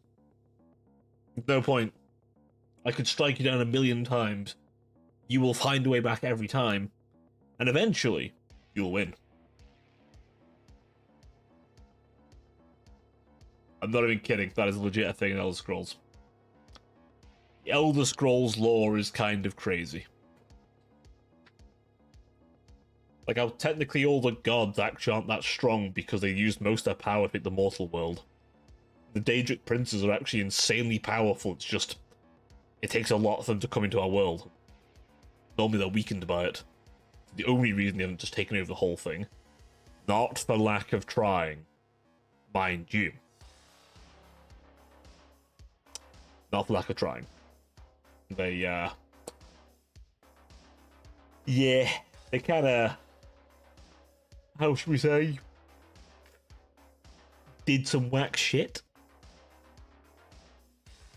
S1: No point. I could strike you down 1,000,000 times. You will find a way back every time. And eventually, you'll win. I'm not even kidding, that is a legit thing in Elder Scrolls. The Elder Scrolls lore is kind of crazy. Like how technically all the gods actually aren't that strong because they used most of their power to hit the mortal world. The Daedric princes are actually insanely powerful, it's just... it takes a lot for them to come into our world. Normally they're weakened by it. The only reason they haven't just taken over the whole thing. Not for lack of trying. Mind you. Not for lack of trying. They, yeah, they kinda, how should we say, did some whack shit.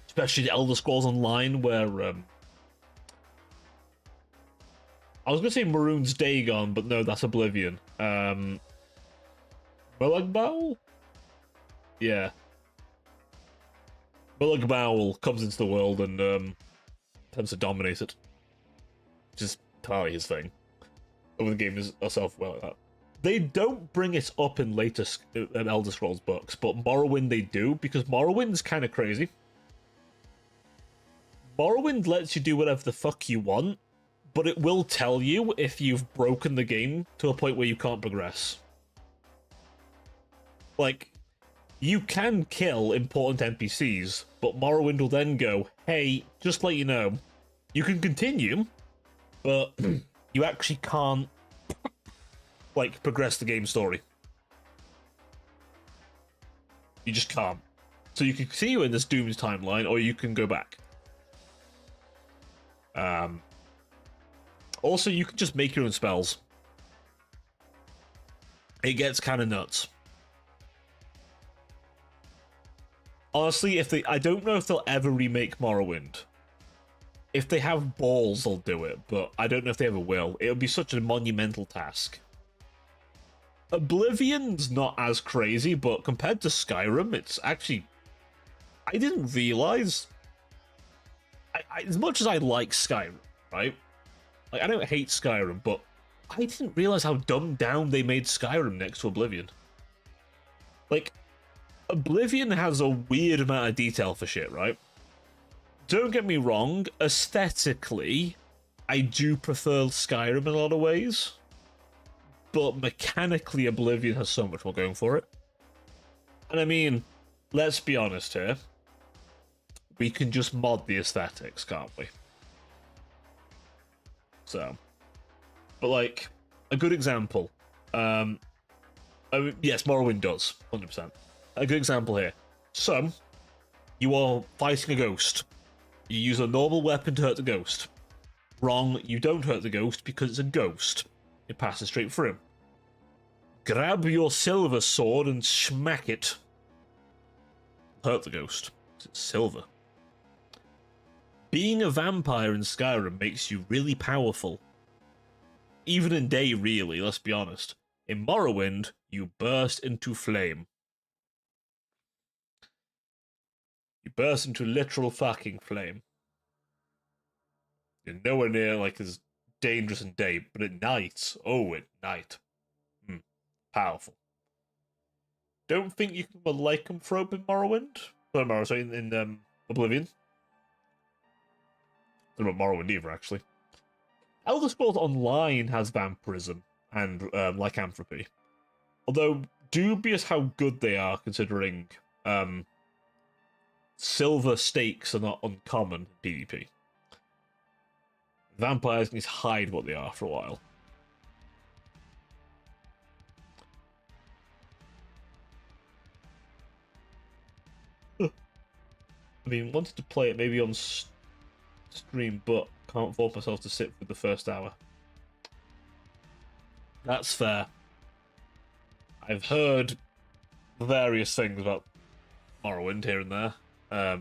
S1: Especially the Elder Scrolls Online, where, I was gonna say Maroon's Dagon, but no, that's Oblivion. Mulugbowl? Yeah. Mulugbowl comes into the world and, tends to dominate it. which is entirely his thing. Over the game itself, well, that. They don't bring it up in later Elder Scrolls books, but Morrowind they do, because Morrowind's kind of crazy. Morrowind lets you do whatever the fuck you want, but it will tell you if you've broken the game to a point where you can't progress. Like, you can kill important NPCs, but Morrowind will then go, hey, just let you know, you can continue, but you actually can't, like, progress the game story. You just can't. So you can continue in this Doom's timeline, or you can go back. Also, you can just make your own spells. It gets kind of nuts. Honestly, I don't know if they'll ever remake Morrowind. If they have balls, they'll do it, but I don't know if they ever will. It'll be such a monumental task. Oblivion's not as crazy, but compared to Skyrim, it's actually... I didn't realize... as much as I like Skyrim, right? Like, I don't hate Skyrim, but I didn't realize how dumbed down they made Skyrim next to Oblivion. Like, Oblivion has a weird amount of detail for shit, right? Don't get me wrong, aesthetically, I do prefer Skyrim in a lot of ways, but mechanically, Oblivion has so much more going for it. And I mean, let's be honest here. We can just mod the aesthetics, can't we? So, but like, a good example. I mean, yes, Morrowind does, 100%. A good example here. So, you are fighting a ghost. You use a normal weapon to hurt the ghost. Wrong, you don't hurt the ghost because it's a ghost. It passes straight through him. Grab your silver sword and smack it. Hurt the ghost. It's silver. Being a vampire in Skyrim makes you really powerful. Even in day, really, let's be honest. In Morrowind, you burst into flame. You burst into literal fucking flame. You're nowhere near like as dangerous in day, but at night, oh, at night. Powerful. Don't think you can become a lycanthrope in Morrowind? Sorry, in Oblivion. Not about Morrowind either, actually. Elder Scrolls Online has vampirism and lycanthropy. Although, dubious how good they are, considering silver stakes are not uncommon in PvP. Vampires can just hide what they are for a while. I mean, wanted to play it maybe on stream, but can't force myself to sit for the first hour. That's fair. I've heard various things about Morrowind here and there. I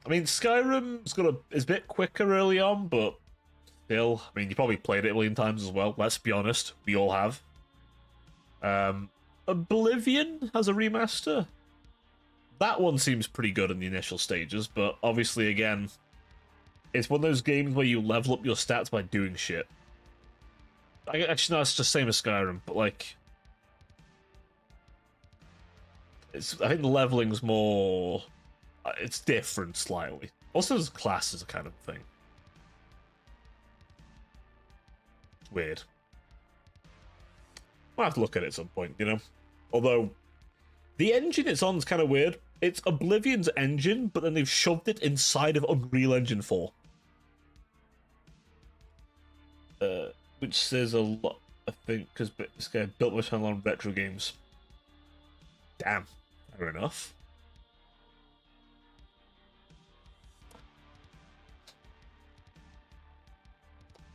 S1: mean, Skyrim's is a bit quicker early on, but still, I mean, you probably played it a million times as well. Let's be honest, we all have. Oblivion has a remaster. That one seems pretty good in the initial stages, but obviously, again, it's one of those games where you level up your stats by doing shit. Actually, no, it's just the same as Skyrim, but like, I think the leveling's more. It's different slightly. Also, there's classes kind of thing. It's weird. I'll have to look at it at some point, you know? Although, the engine it's on is kind of weird. It's Oblivion's engine, but then they've shoved it inside of Unreal Engine 4. Which says a lot, I think, because this guy built my channel on retro games. Damn, fair enough.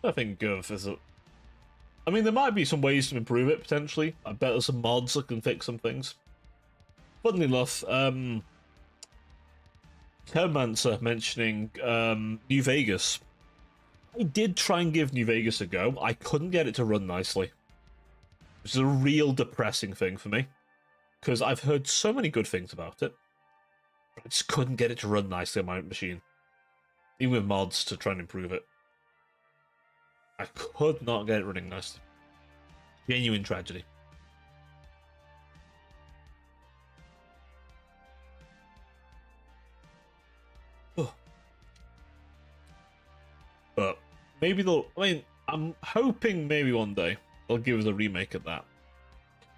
S1: I think of as a... I mean, there might be some ways to improve it, potentially. I bet there's some mods that can fix some things. Funnily enough, Kermancer mentioning New Vegas. I did try and give New Vegas a go. I couldn't get it to run nicely. Which is a real depressing thing for me. Because I've heard so many good things about it. I just couldn't get it to run nicely on my machine. Even with mods to try and improve it. I could not get it running nicely. Genuine tragedy. But maybe they'll. I mean, I'm hoping maybe one day they'll give us a remake of that.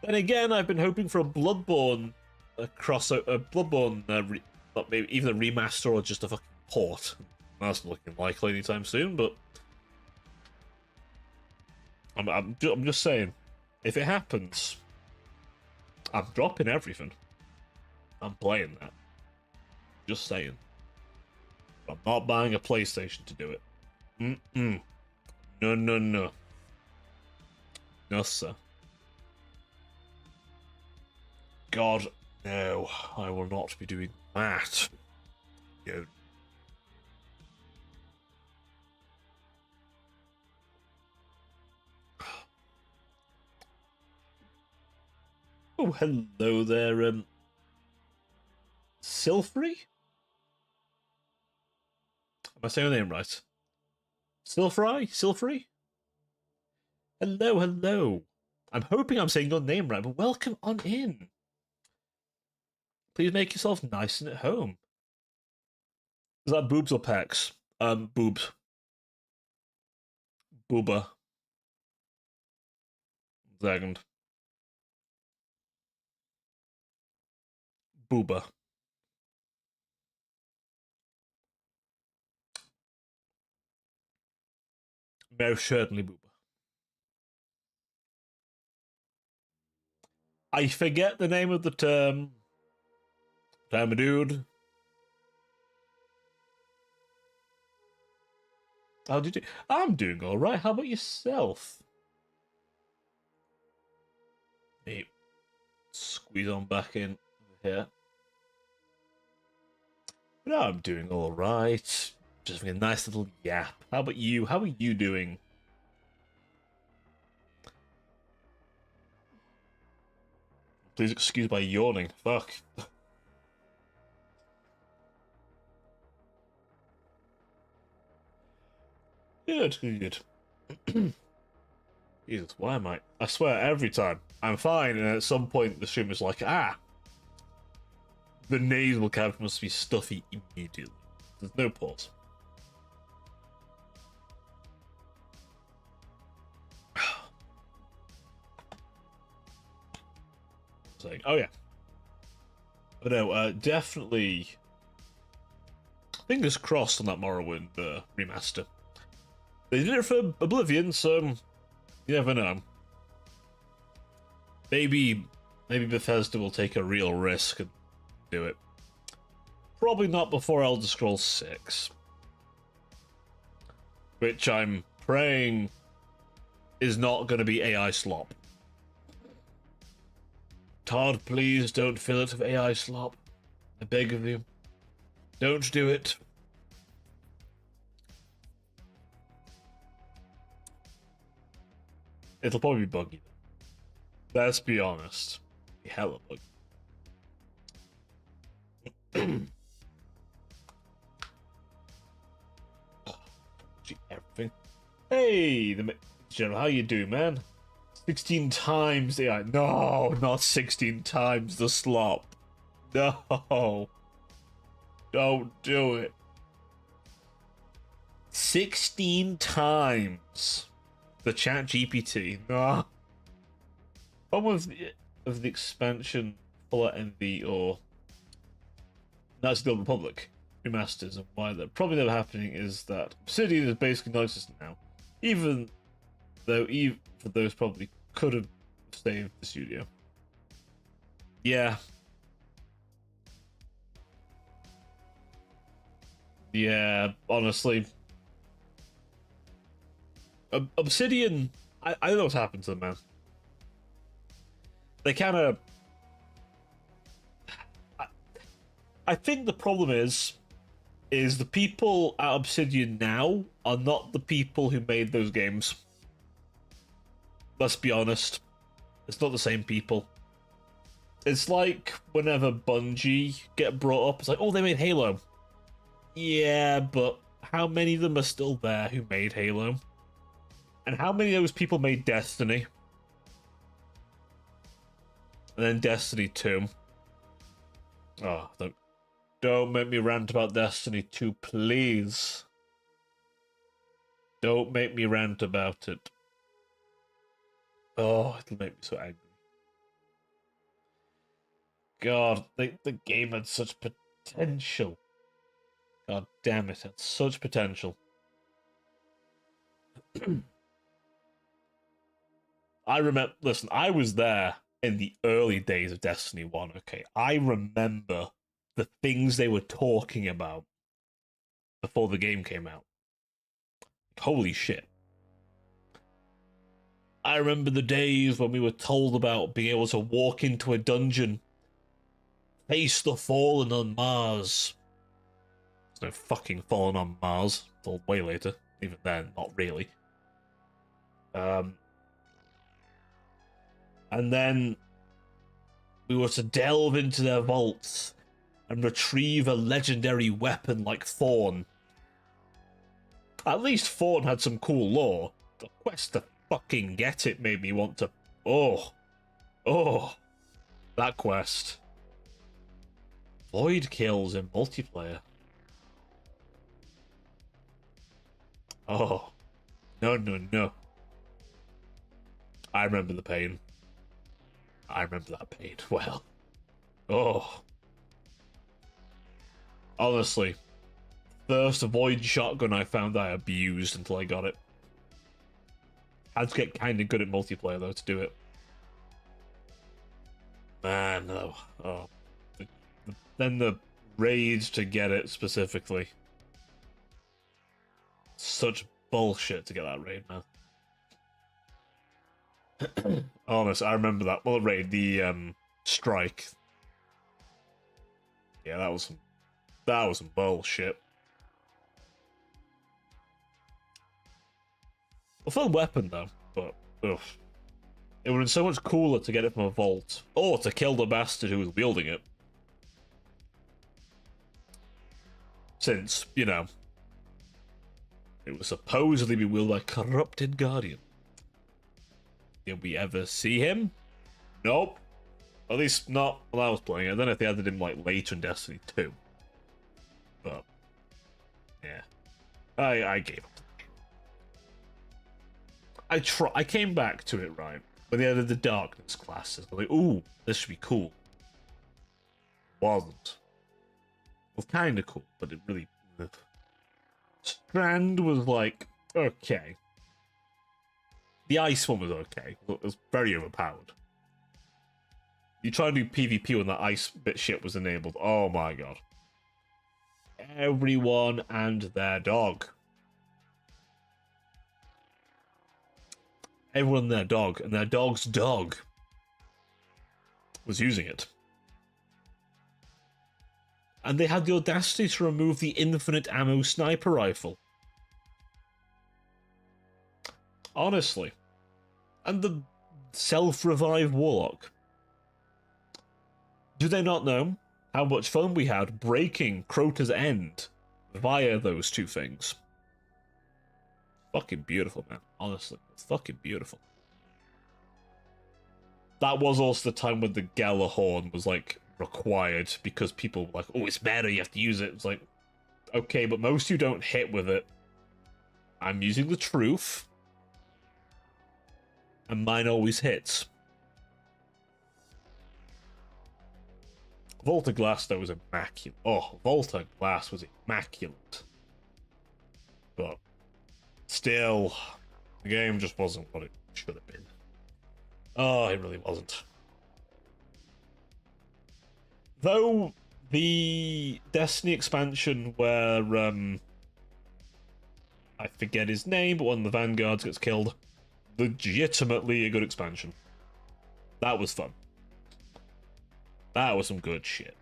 S1: Then again, I've been hoping for a Bloodborne Bloodborne, not maybe even a remaster or just a fucking port. That's not looking likely anytime soon. But I'm just saying, if it happens, I'm dropping everything. I'm playing that. Just saying. I'm not buying a PlayStation to do it. Mm-mm. No, no, no. No, sir. God, no. I will not be doing that. No. Oh, hello there, Silfrey? Am I saying your name right? Silfrey? Hello, hello. I'm hoping I'm saying your name right, but welcome on in. Please make yourself nice and at home. Is that boobs or pecs? Boobs. Booba. Second. Booba. Most certainly Booba. I forget the name of the term. Damn, dude. How did you do? I'm doing alright. How about yourself? Me squeeze on back in here. No, I'm doing alright. Just having a nice little yap. How about you? How are you doing? Please excuse my yawning. Fuck. Good, good. Jesus, why am I? I swear, every time I'm fine, and at some point the stream is like, the nasal cavity must be stuffy immediately. There's no pause. Saying, oh yeah. But no, definitely. Fingers crossed on that Morrowind remaster. They did it for Oblivion, so you never know. Maybe Bethesda will take a real risk and do it. Probably not before Elder Scrolls 6. Which I'm praying is not going to be AI slop. Todd, please don't fill it with AI slop. I beg of you. Don't do it. It'll probably be buggy. Let's be honest. Be hella buggy. Everything. Hey, the General, how you doing, man? 16 times AI. No, not 16 times the slop. No. Don't do it. 16 times the Chat GPT. No. One of the expansion Fallout Envy or Knights of the Old Republic remasters, and why they're probably never happening is that Obsidian is basically non-existent now. Even though for those probably could have saved the studio. Yeah. Yeah, honestly. Obsidian, I don't know what's happened to them, man. They kind of... I think the problem is the people at Obsidian now are not the people who made those games. Let's be honest. It's not the same people. It's like whenever Bungie get brought up, it's like, oh, they made Halo. Yeah, but how many of them are still there who made Halo? And how many of those people made Destiny? And then Destiny 2. Oh, don't make me rant about Destiny 2, please. Don't make me rant about it. Oh, it'll make me so angry. God, the game had such potential. God damn it, it had such potential. I remember, listen, I was there in the early days of Destiny 1, okay? I remember the things they were talking about before the game came out. Holy shit. I remember the days when we were told about being able to walk into a dungeon, face the Fallen on Mars. There's no fucking Fallen on Mars until way later. Even then, not really. And then we were to delve into their vaults and retrieve a legendary weapon like Thorn. At least Thorn had some cool lore. The quest to fucking get it made me want to... Oh, that quest. Void kills in multiplayer. Oh, no. I remember the pain. I remember that pain well. Oh. Honestly, first Void shotgun I found I abused until I got it. Had to get kind of good at multiplayer though to do it. Man, no. Oh. Then the raids to get it specifically. Such bullshit to get that raid, man. Honest, I remember that. Well, raid, the strike. Yeah, that was some bullshit. A fun weapon though, but ugh. It would have been so much cooler to get it from a vault, or to kill the bastard who was wielding it. Since, you know, it was supposedly be wielded by a corrupted guardian. Did we ever see him? Nope. At least not while I was playing it. I don't know if they added him like later in Destiny 2. But yeah. I gave up. I came back to it, right? When they added the darkness classes. I was like, ooh, this should be cool. Wasn't. It was kinda cool, but it really Strand was like, okay. The ice one was okay. It was very overpowered. You try and do PvP when that ice bit shit was enabled. Oh my god. Everyone and their dog. Everyone and their dog, and their dog's dog was using it. And they had the audacity to remove the infinite ammo sniper rifle. Honestly. And the self-revive warlock. Do they not know how much fun we had breaking Crota's End via those two things? Fucking beautiful, man. Honestly, it's fucking beautiful. That was also the time when the Gjallarhorn was, like, required, because people were like, oh, it's better, you have to use it. It's like, okay, but most of you don't hit with it. I'm using the truth. And mine always hits. Volta Glass, though, was immaculate. Oh, Volta Glass was immaculate. But still, the game just wasn't what it should have been. Oh, it really wasn't. Though the Destiny expansion where, I forget his name, but one of the Vanguards gets killed, legitimately a good expansion. That was fun. That was some good shit.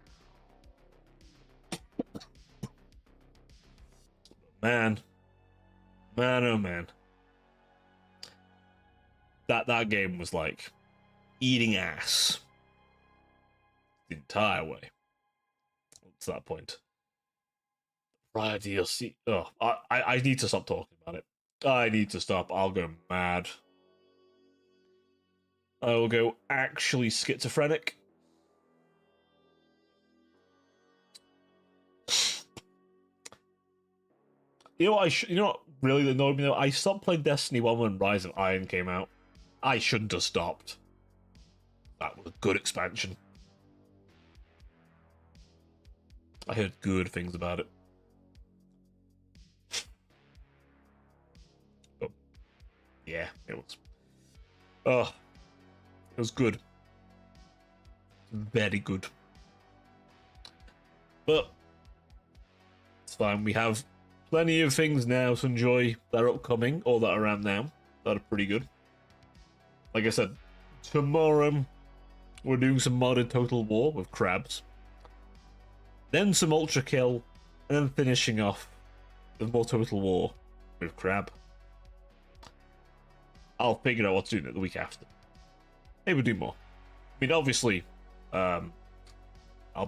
S1: Man. Man, oh man. That game was like eating ass. the entire way to that point. Right, DLC. Oh, I need to stop talking about it. I need to stop. I'll go mad. I will go actually schizophrenic. You know what? You know what really annoyed me though? I stopped playing Destiny 1 when Rise of Iron came out. I shouldn't have stopped. That was a good expansion. I heard good things about it. Oh, yeah, it was. Oh, it was good. Very good. But it's fine. We have plenty of things now to enjoy that are upcoming or that are around now that are pretty good. Like I said, tomorrow we're doing some modded Total War with crabs. Then some Ultra Kill, and then finishing off with more Total War with crab. I'll figure out what to do the week after. Maybe do more. I mean, obviously, I'll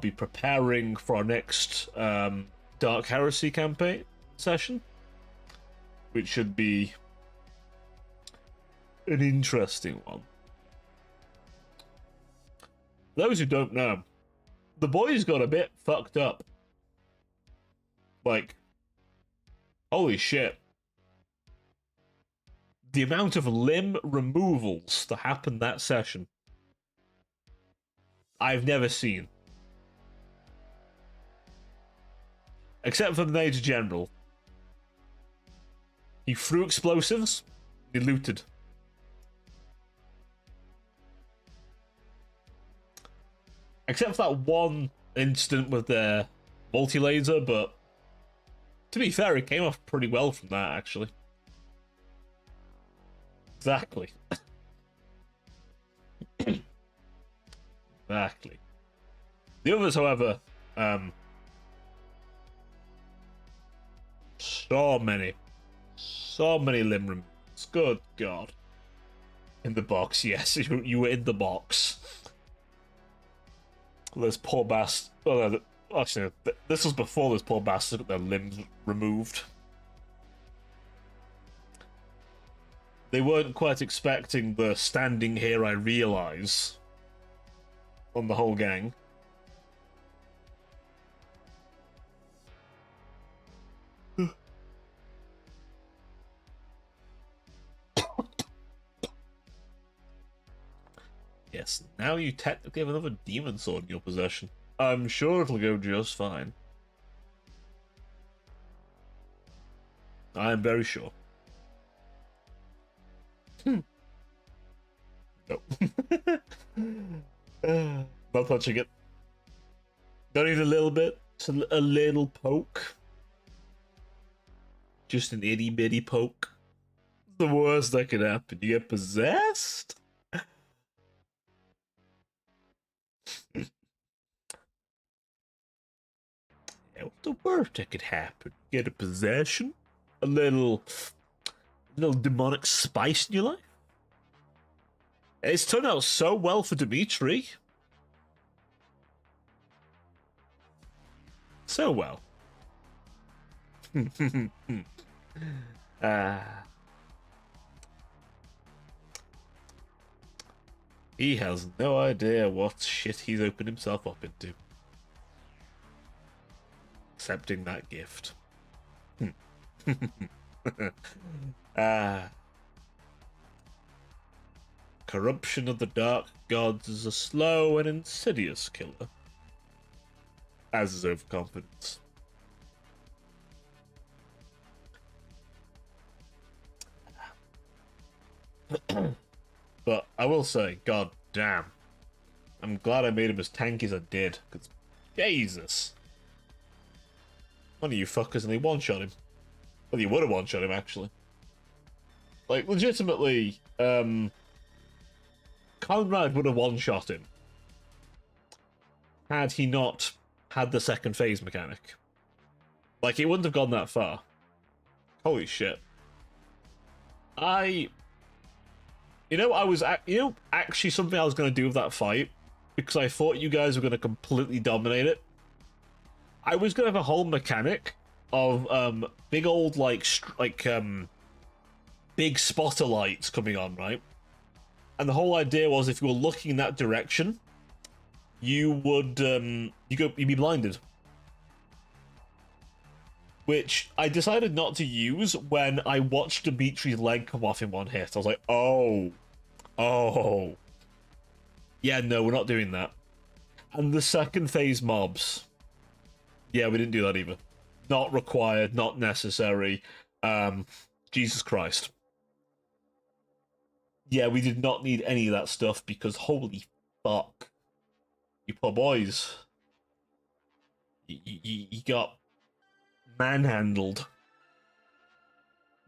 S1: be preparing for our next Dark Heresy campaign session, which should be an interesting one. Those who don't know, the boys got a bit fucked up. Like, holy shit. The amount of limb removals that happened that session, I've never seen. Except for the Major General. He threw explosives, he looted. Except for that one incident with the multi-laser, but to be fair, it came off pretty well from that, actually. Exactly. Exactly. The others, however, so many limb removals. Good God. In the box, yes, you were in the box. This poor bastard. Oh, actually, this was before this poor bastard got their limbs removed. They weren't quite expecting the standing here I realize on the whole gang. Yes, now you technically have another demon sword in your possession. I'm sure it'll go just fine. I'm very sure. No. Not touching it. Don't need a little bit. Just a little poke. Just an itty bitty poke. The worst that could happen. You get possessed? Yeah, what's the worst that could happen? Get a possession? A little demonic spice in your life? It's turned out so well for Dimitri. So well. He has no idea what shit he's opened himself up into. Accepting that gift. Corruption of the dark gods is a slow and insidious killer, as is overconfidence. But I will say, god damn, I'm glad I made him as tanky as I did, because Jesus. One of you fuckers and they one-shot him. Well, you would have one-shot him, actually. Like, legitimately, Conrad would have one-shot him had he not had the second phase mechanic. Like, he wouldn't have gone that far. Holy shit. actually something I was going to do with that fight, because I thought you guys were going to completely dominate it. I was going to have a whole mechanic of big old big spotter lights coming on, right? And the whole idea was if you were looking in that direction, you would you'd be blinded. Which I decided not to use when I watched Dimitri's leg come off in one hit. I was like, oh. Yeah, no, we're not doing that. And the second phase mobs. Yeah, we didn't do that either. Not required, not necessary. Jesus Christ. Yeah, we did not need any of that stuff because holy fuck. You poor boys. You got manhandled.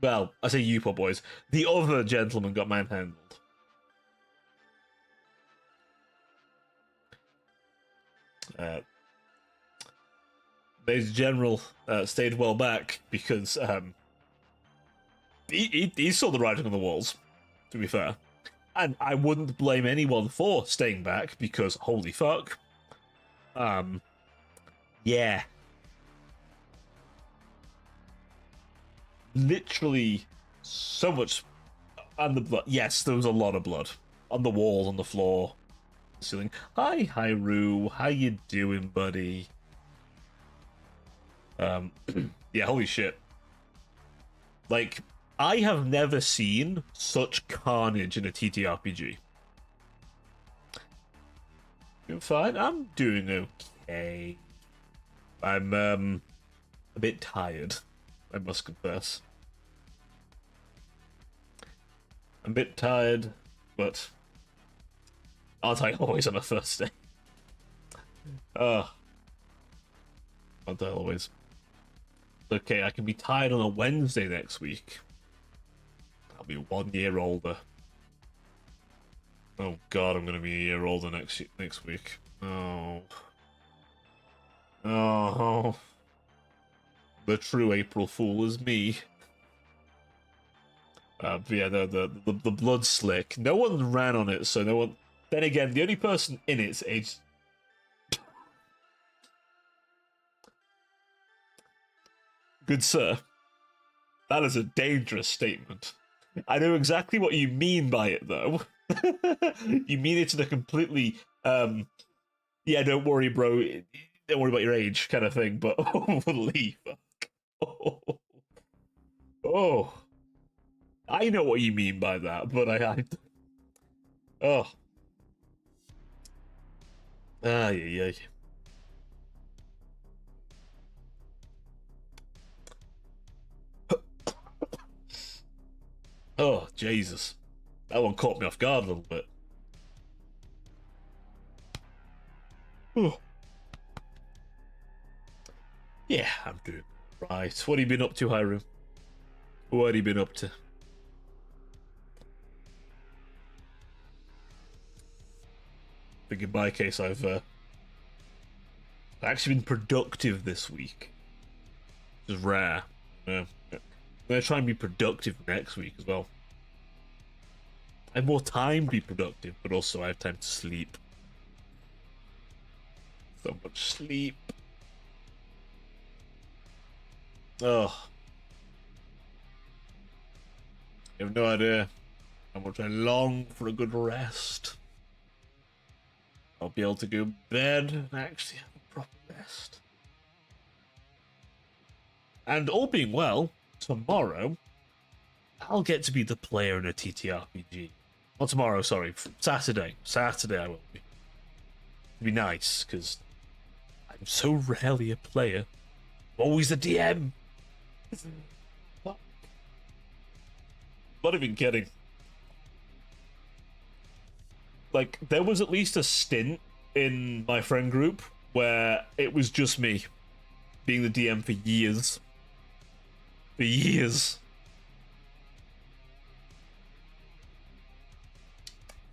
S1: Well, I say you poor boys. The other gentleman got manhandled. Major General stayed well back because he saw the writing on the walls, to be fair. And I wouldn't blame anyone for staying back because holy fuck. Yeah. Literally so much. And the blood. Yes, there was a lot of blood on the walls, on the floor, the ceiling. Hi, Hyrule. How you doing, buddy? Yeah, holy shit. Like, I have never seen such carnage in a TTRPG. You're fine? I'm doing okay. I'm, a bit tired, I must confess. I'm a bit tired, but aren't I always on a first day? Aren't I always? Okay, I can be tired on a Wednesday next week. I'll be 1 year older. Oh god, I'm gonna be a year older next week. Oh. The true April Fool is me. But yeah, the blood slick. No one ran on it, so no one. Then again, the only person in it's age. Good sir, that is a dangerous statement. I know exactly what you mean by it, though. You mean it in a completely, yeah, don't worry, bro, don't worry about your age kind of thing, but holy fuck. Oh. I know what you mean by that, but oh. Ay. Oh, Jesus. That one caught me off guard a little bit. Oh. Yeah, I'm doing right. What have you been up to, Hyrule? What have you been up to? I think in my case, I've actually been productive this week. Which is rare. Yeah. I'm going to try and be productive next week as well. I have more time to be productive, but also I have time to sleep. So much sleep. Oh. You have no idea how much I long for a good rest. I'll be able to go to bed and actually have a proper rest. And all being well, tomorrow, I'll get to be the player in a TTRPG. Not tomorrow, sorry. Saturday. Saturday I will be. It'll be nice, because I'm so rarely a player. Always the DM! Not even kidding. Like, there was at least a stint in my friend group where it was just me being the DM for years. For years.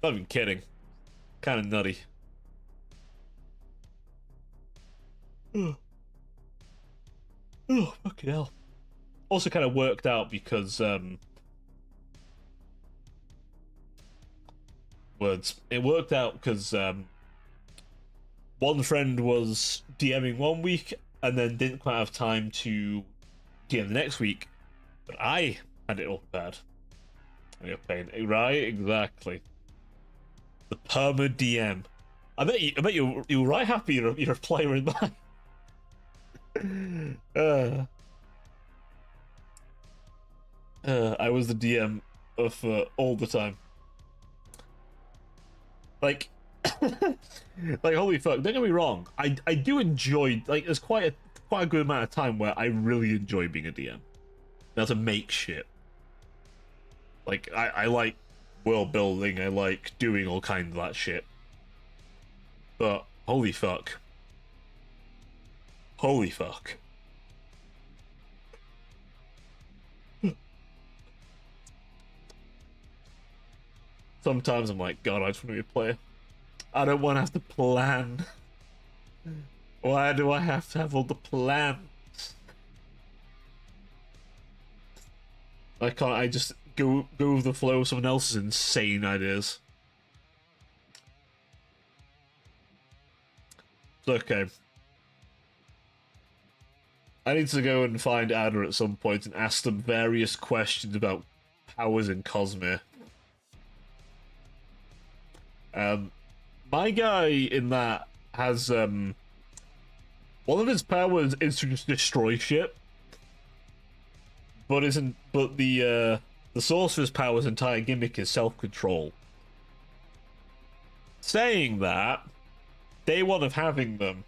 S1: Not even kidding. Kind of nutty. Oh, fucking hell. Also kind of worked out because, words. It worked out because, one friend was DMing one week and then didn't quite have time to DM the next week, but I had it all prepared. And you're paying right, exactly. The perma DM. I bet you were right happy you're a player in that. I was the DM of all the time. Like, like holy fuck! Don't get me wrong. I do enjoy, like, there's quite a good amount of time where I really enjoy being a DM. Now to make shit. Like I like world building. I like doing all kinds of that shit. But holy fuck. Holy fuck. Sometimes I'm like, God, I just want to be a player. I don't want to have to plan. Why do I have to have all the plans? Why can't I just go with the flow of someone else's insane ideas? Okay. I need to go and find Ada at some point and ask them various questions about powers in Cosmere. My guy in that has one of his powers is to just destroy shit, but the source of his power's entire gimmick is self-control. Saying that, day one of having them,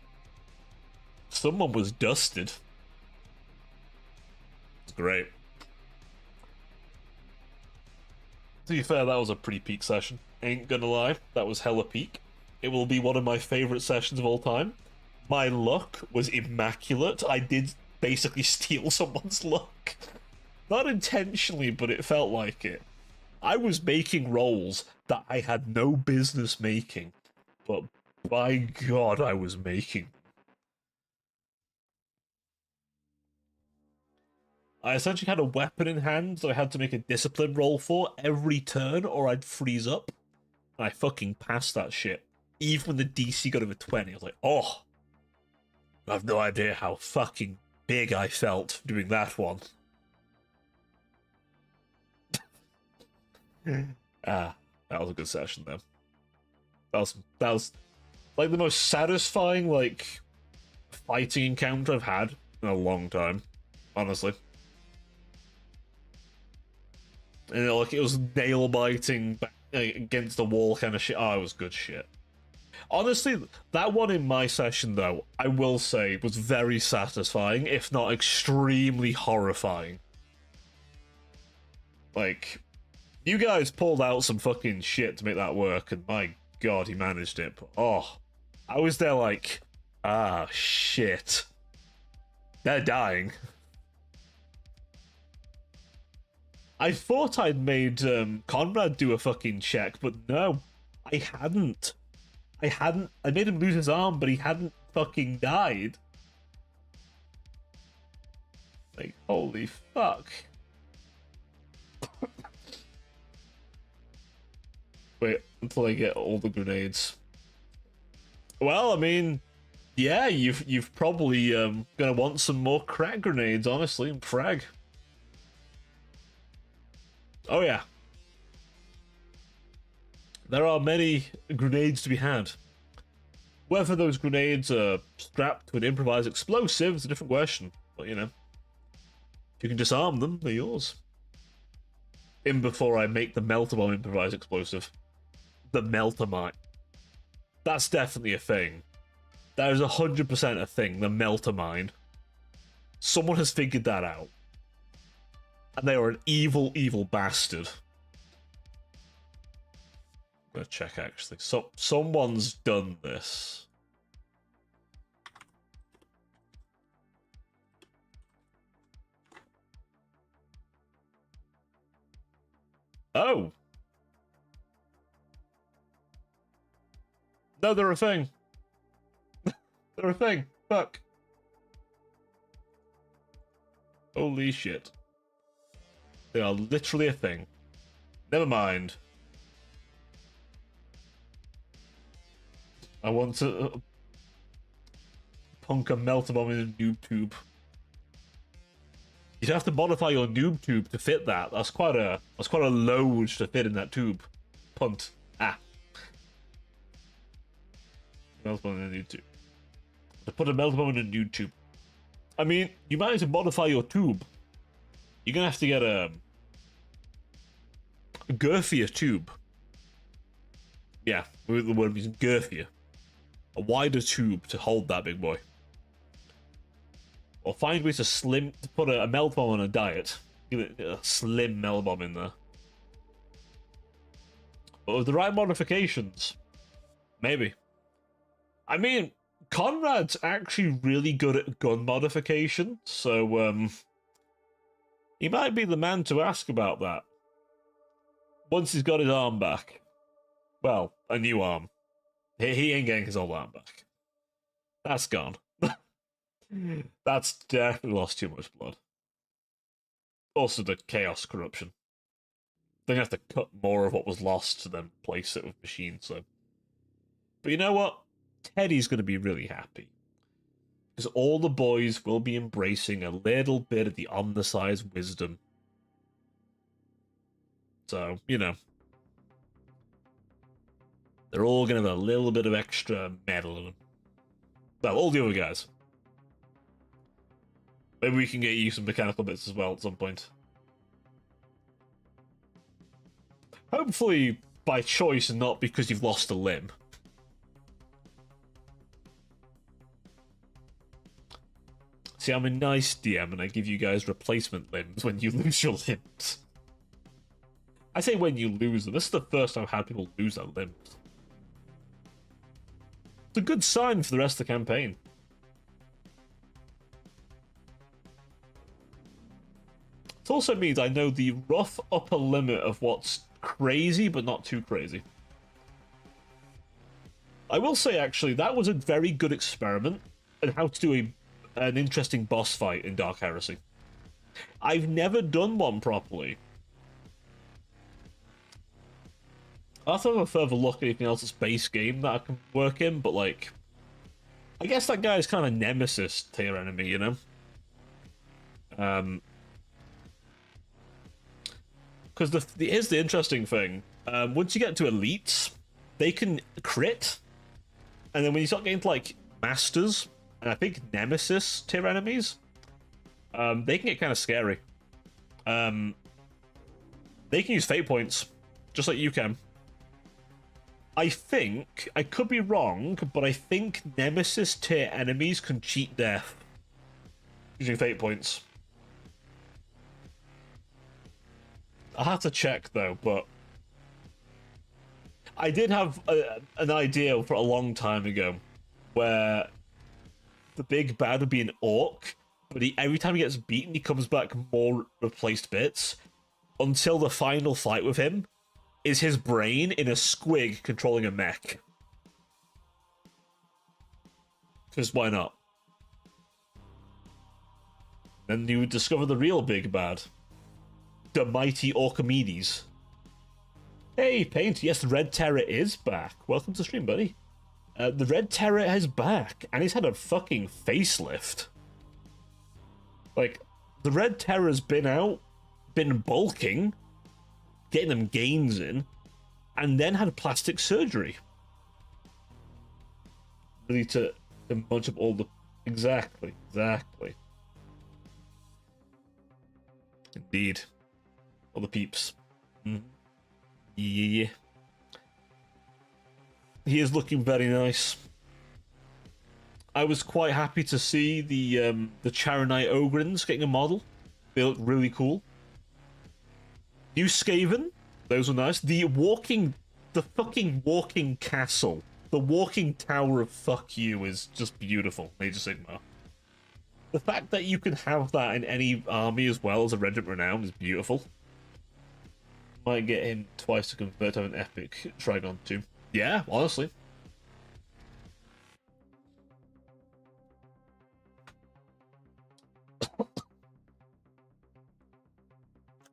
S1: someone was dusted. It's great. To be fair, that was a pretty peak session. Ain't gonna lie, that was hella peak. It will be one of my favorite sessions of all time. My luck was immaculate. I did basically steal someone's luck. Not intentionally, but it felt like it. I was making rolls that I had no business making, but by God, I was making. I essentially had a weapon in hand that I had to make a discipline roll for every turn, or I'd freeze up. And I fucking passed that shit. Even when the DC got over 20, I was like, oh, I have no idea how fucking big I felt doing that one. That was a good session though. That was like the most satisfying like fighting encounter I've had in a long time, honestly. And it was nail biting against the wall kind of shit. Oh, it was good shit. Honestly, that one in my session though, I will say, was very satisfying, if not extremely horrifying. Like, you guys pulled out some fucking shit to make that work, and my God, he managed it. But, oh, I was there like, ah, shit. They're dying. I thought I'd made Conrad do a fucking check, but no, I hadn't. I made him lose his arm, but he hadn't fucking died. Like, holy fuck. Wait until I get all the grenades. Well, I mean, yeah, you've probably gonna want some more crack grenades, honestly, and frag. Oh yeah. There are many grenades to be had. Whether those grenades are strapped to an improvised explosive is a different question, but you know. If you can disarm them, they're yours. In before I make the Melter Bomb improvised explosive. The Melter Mine. That's definitely a thing. That is 100% a thing, the Melter Mine. Someone has figured that out. And they are an evil, evil bastard. I'm gonna check actually. So someone's done this. Oh. No, they're a thing. They're a thing. Fuck. Holy shit. They are literally a thing. Never mind. I want to hunk a melter bomb in a noob tube. You'd have to modify your noob tube to fit that. That's quite a load to fit in that tube. Punt. Ah. Melter bomb in a noob tube. To put a melter bomb in a noob tube. I mean, you might have to modify your tube. You're gonna have to get a girthier tube. Yeah, the word means girthier. A wider tube to hold that big boy. Or find ways to put a melt bomb on a diet. Give it a slim melt bomb in there. But with the right modifications, maybe. I mean, Conrad's actually really good at gun modification, so he might be the man to ask about that. Once he's got his arm back. Well, a new arm. He ain't getting his old arm back. That's gone. That's definitely lost too much blood. Also the chaos corruption. They're gonna have to cut more of what was lost to then place it with machines, so. But you know what? Teddy's gonna be really happy. Because all the boys will be embracing a little bit of the Omnicide wisdom. So, you know. They're all gonna have a little bit of extra metal in them. Well, all the other guys. Maybe we can get you some mechanical bits as well at some point. Hopefully by choice and not because you've lost a limb. See, I'm a nice DM and I give you guys replacement limbs when you lose your limbs. I say when you lose them. This is the first time I've had people lose their limbs. It's a good sign for the rest of the campaign. It also means I know the rough upper limit of what's crazy, but not too crazy. I will say, actually, that was a very good experiment in how to do an interesting boss fight in Dark Heresy. I've never done one properly. I'll have to have a further look at anything else that's base game that I can work in, but, like, I guess that guy is kind of Nemesis tier enemy, you know? Because here's the interesting thing. Once you get to elites, they can crit. And then when you start getting to, like, masters, and I think Nemesis tier enemies, they can get kind of scary. They can use fate points, just like you can. I think, I could be wrong, but I think Nemesis tier enemies can cheat death using fate points. I'll have to check though, but I did have an idea for a long time ago where the big bad would be an orc, but every time he gets beaten, he comes back more replaced bits until the final fight with him is his brain in a squig controlling a mech. Because why not? Then you would discover the real big bad. The mighty Orchimedes. Hey, Paint. Yes, the Red Terror is back. Welcome to the stream, buddy. The Red Terror is back, and he's had a fucking facelift. Like, the Red Terror's been out, been bulking, getting them gains in, and then had plastic surgery. Really to bunch up all the... Exactly. Indeed. All the peeps. Yeah. He is looking very nice. I was quite happy to see the Charonite Ogrins getting a model. They look really cool. New Skaven, those were nice. The fucking walking castle. The walking tower of fuck you is just beautiful. Age of Sigmar. The fact that you can have that in any army as well as a Regiment Renowned is beautiful. Might get him twice to convert to an epic Trigon too. Yeah, honestly.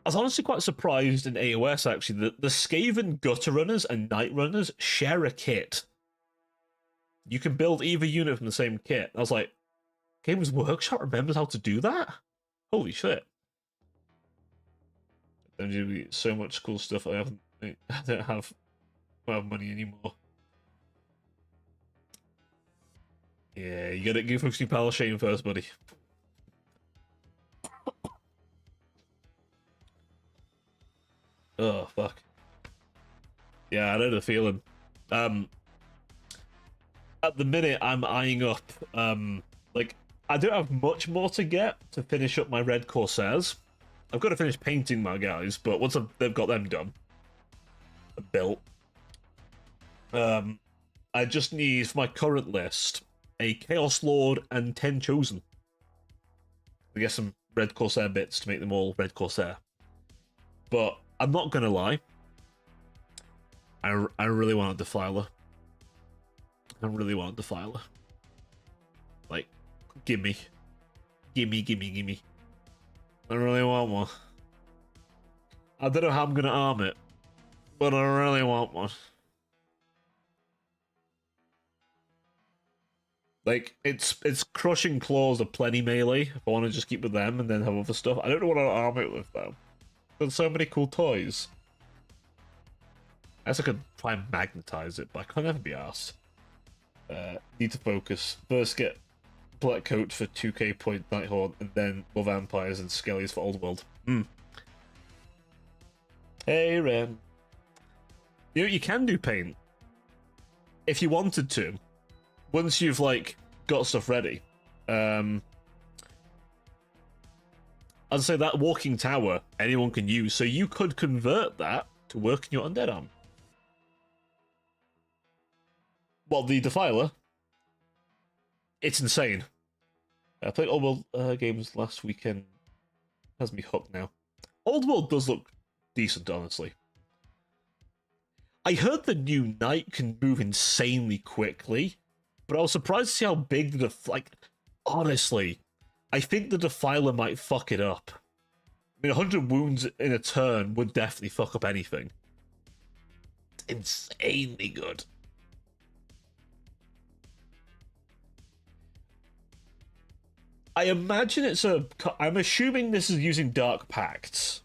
S1: I was honestly quite surprised in AOS actually that the Skaven Gutter Runners and Night Runners share a kit. You can build either unit from the same kit. I was like, Games Workshop remembers how to do that? Holy shit. There's gonna be so much cool stuff I don't have money anymore. Yeah, you gotta give Fuxi Pal Shane first, buddy. Oh, fuck. Yeah, I know the feeling. At the minute, I'm eyeing up, like, I don't have much more to get to finish up my Red Corsairs. I've got to finish painting my guys, but once they've got them done, built, I just need, for my current list, a Chaos Lord and 10 Chosen. I get some Red Corsair bits to make them all Red Corsair. But I'm not gonna lie, I really want a Defiler. I really want a Defiler. Like, gimme. Gimme. I really want one. I don't know how I'm gonna arm it, but I really want one. Like, it's Crushing Claws of plenty melee, if I want to just keep with them and then have other stuff. I don't know what I'll arm it with, though. There's so many cool toys. I guess I could try and magnetize it, but I can't ever be arsed. Need to focus. First get Black Coat for 2k point Nighthorn, and then more Vampires and Skellies for Old World. Hey, Ren. You know, you can do paint. If you wanted to. Once you've, like, got stuff ready. I'd say that Walking Tower, anyone can use, so you could convert that to work in your Undead arm. Well, the Defiler, it's insane. I played Old World games last weekend. Has me hooked now. Old World does look decent, honestly. I heard the new Knight can move insanely quickly, but I was surprised to see how big the honestly, I think the Defiler might fuck it up. I mean, 100 wounds in a turn would definitely fuck up anything. It's insanely good. I imagine it's I'm assuming this is using Dark Pacts.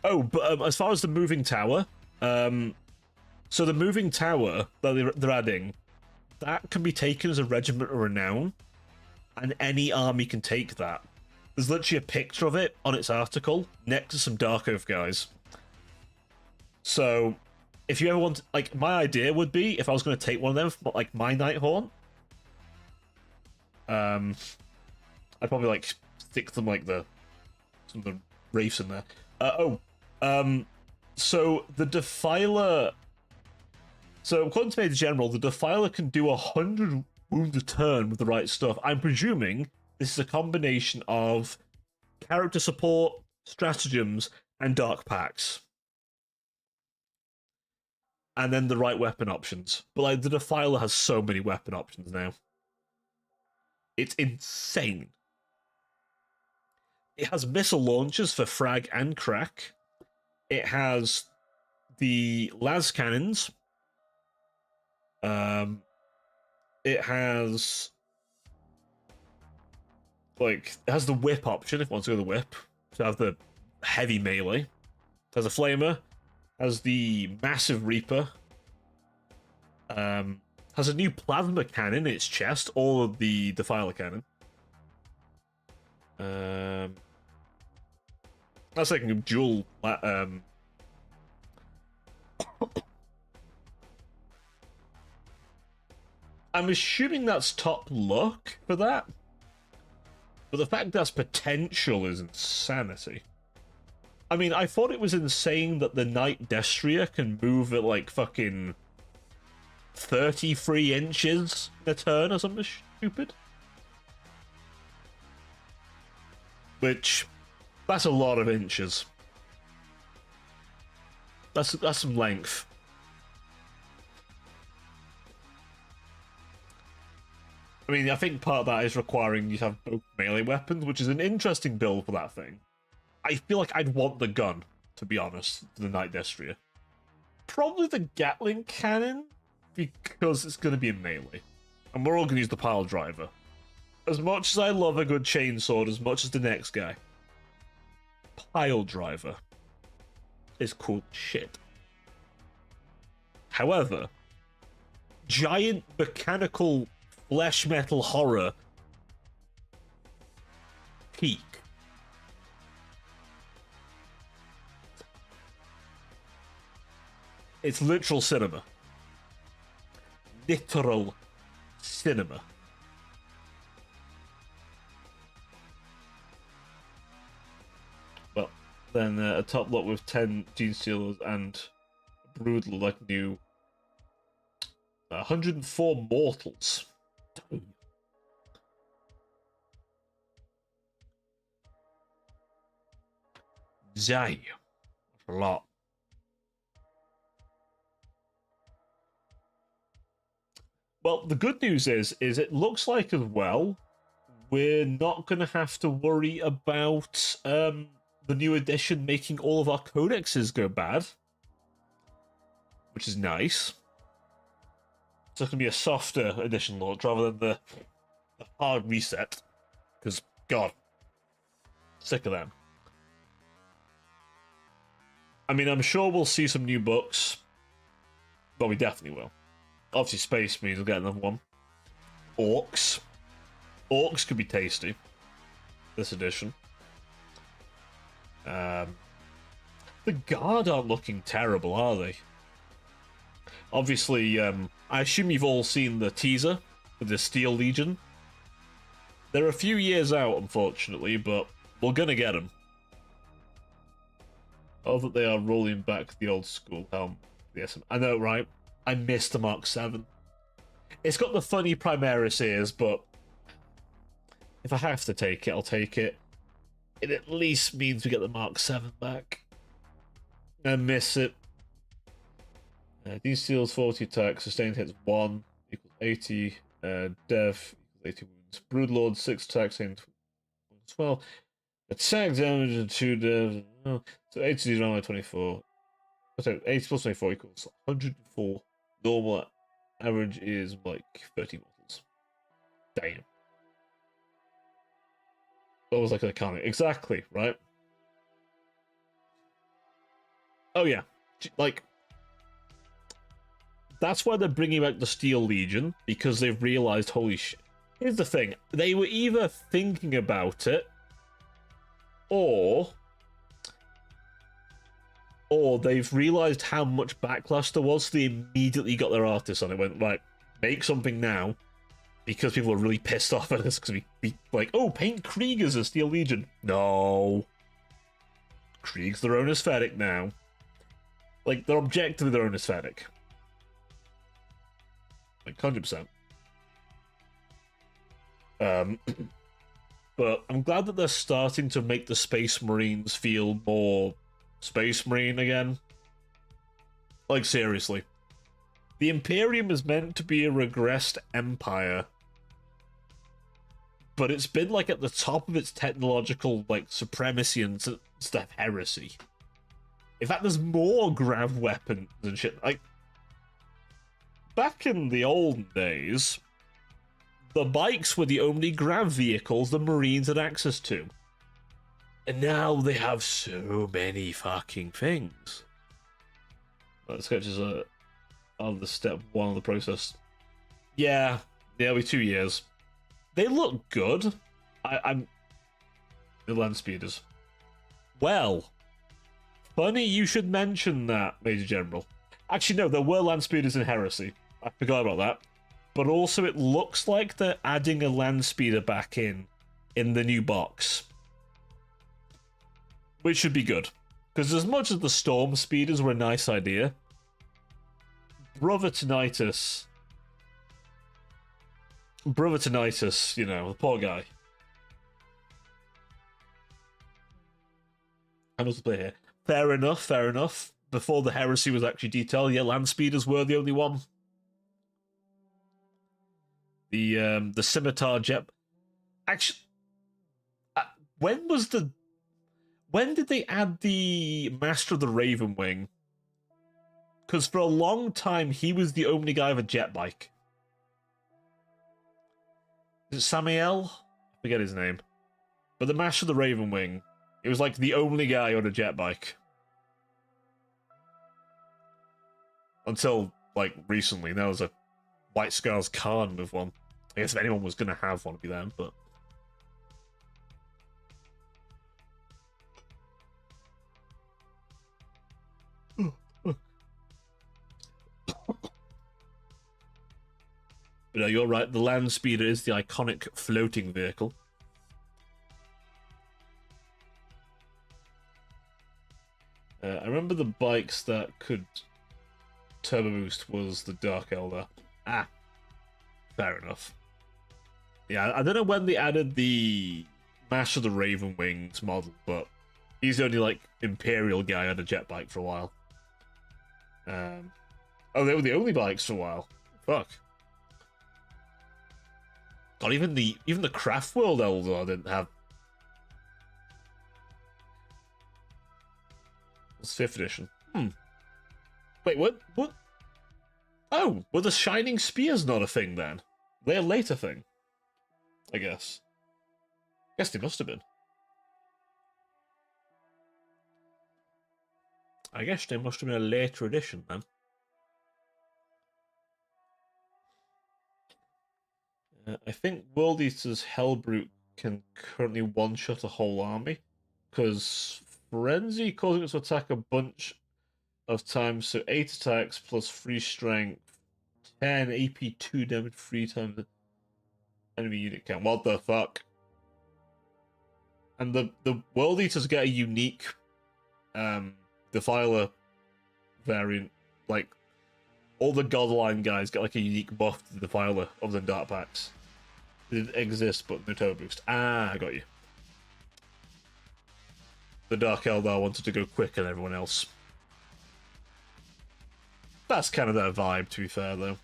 S1: Oh, but as far as the moving tower, so the moving tower that they're adding, that can be taken as a Regiment of Renown, and any army can take that. There's literally a picture of it on its article next to some Dark Oath guys. So, if you ever want, like, my idea would be if I was going to take one of them, for, like, my Nighthorn, I'd probably like stick them like some of the Wraiths in there. So the Defiler. So according to Major General, the Defiler can do 100 wounds a turn with the right stuff. I'm presuming this is a combination of character support, stratagems, and Dark Pacts. And then the right weapon options. But like the Defiler has so many weapon options now. It's insane. It has missile launchers for frag and crack. It has the las cannons. It has it has the whip option if you want to go the whip. To have the heavy melee. It has a flamer. Has the massive reaper. Has a new plasma cannon in its chest. All of the Defiler cannon. That's like a dual. I'm assuming that's top luck for that. But the fact that's potential is insanity. I mean, I thought it was insane that the Night Destria can move at like fucking 33 inches in a turn or something stupid. Which, that's a lot of inches. That's some length. I mean, I think part of that is requiring you to have both melee weapons, which is an interesting build for that thing. I feel like I'd want the gun, to be honest, the Night Destria. probably the Gatling cannon, because it's going to be in melee. And we're all going to use the pile driver. As much as I love a good chainsword, as much as the next guy, pile driver is cool shit. However, giant mechanical flesh metal horror peak. It's literal cinema. Literal cinema. Well, then a top lot with 10 Genestealers and Brutal like new 104 Mortals. Zay. That's a lot. Well, the good news is it looks like as well we're not going to have to worry about the new edition making all of our codexes go bad, which is nice. So it's going to be a softer edition launch rather than the hard reset, because, God, sick of them. I mean, I'm sure we'll see some new books, but we definitely will. Obviously, Space Marines will get another one. Orcs. Orcs could be tasty. This edition. The Guard aren't looking terrible, are they? Obviously, I assume you've all seen the teaser with the Steel Legion. They're a few years out, unfortunately, but we're gonna get them. Oh, that they are rolling back the old school helm. Yes, I know, right? I missed the Mark 7. It's got the funny Primaris ears, but if I have to take it, I'll take it. It at least means we get the Mark 7 back. I miss it. These steals 40 attack, sustained hits 1, equals 80, death equals 80 wounds. Broodlord 6 attack, sustained 12. Attack damage and 2 death. Oh, so 80 is around 24. So 80 plus 24 equals 104. Normal average is like 30 mortals. Damn. That was like an iconic. Exactly, right? Oh yeah. Like, that's why they're bringing back the Steel Legion, because they've realized, holy shit. Here's the thing. They were either thinking about it, or they've realized how much backlash there was, so they immediately got their artists on it. Went, right, make something now, because people are really pissed off at us, because we like, oh, paint Krieg as a Steel Legion. No. Krieg's their own aesthetic now. Like, they're objectively their own aesthetic. Like, 100%. But I'm glad that they're starting to make the Space Marines feel more Space Marine again. Like, seriously. The Imperium is meant to be a regressed empire, but it's been, like, at the top of its technological, like, supremacy and stuff, heresy. In fact, there's more grav weapons and shit. Like, back in the olden days, the bikes were the only grav vehicles the Marines had access to. And now they have so many fucking things. That sketches are the step 1 of the process. Yeah, it'll be 2 years. They look good. I'm the land speeders. Well, funny you should mention that, Major General. Actually, no, there were land speeders in Heresy. I forgot about that. But also, it looks like they're adding a land speeder back in the new box. Which should be good. Because as much as the Storm Speeders were a nice idea, Brother Tinnitus, you know, the poor guy. How does it play here? Fair enough, fair enough. Before the Heresy was actually detailed, yeah, land speeders were the only one. The Scimitar Jet. Actually, when did they add the Master of the Raven Wing? Because for a long time, he was the only guy with a jet bike. Is it Samael? I forget his name. But the Master of the Raven Wing, it was like the only guy on a jet bike. Until, like, recently. There was a White Scars Khan with one. I guess if anyone was going to have one, it'd be them, but... But no, you're right, the Land Speeder is the iconic floating vehicle. I remember the bikes that could turbo boost was the Dark Eldar. Ah, fair enough. Yeah, I don't know when they added the Master of the Raven Wings model, but he's the only, like, Imperial guy on a jet bike for a while. Oh, they were the only bikes for a while. Fuck. God, even the Craftworld Eldar didn't have. It's 5th edition. Wait, what? What? Oh, were the Shining Spears not a thing then? They're a later thing, I guess. Guess they must have been. I guess they must have been a later edition then. I think World Eater's Hellbrute can currently one-shot a whole army, because Frenzy causing it to attack a bunch of times, so 8 attacks plus 3 strength, 10 AP 2 damage 3 times the enemy unit count. What the fuck? And the World Eaters get a unique Defiler variant. Like, all the Godline guys get like a unique buff to the Defiler of the Dark Packs. It exists, but no turbo boost. Ah, I got you. The Dark Eldar wanted to go quicker than everyone else. That's kind of their vibe, to be fair, though.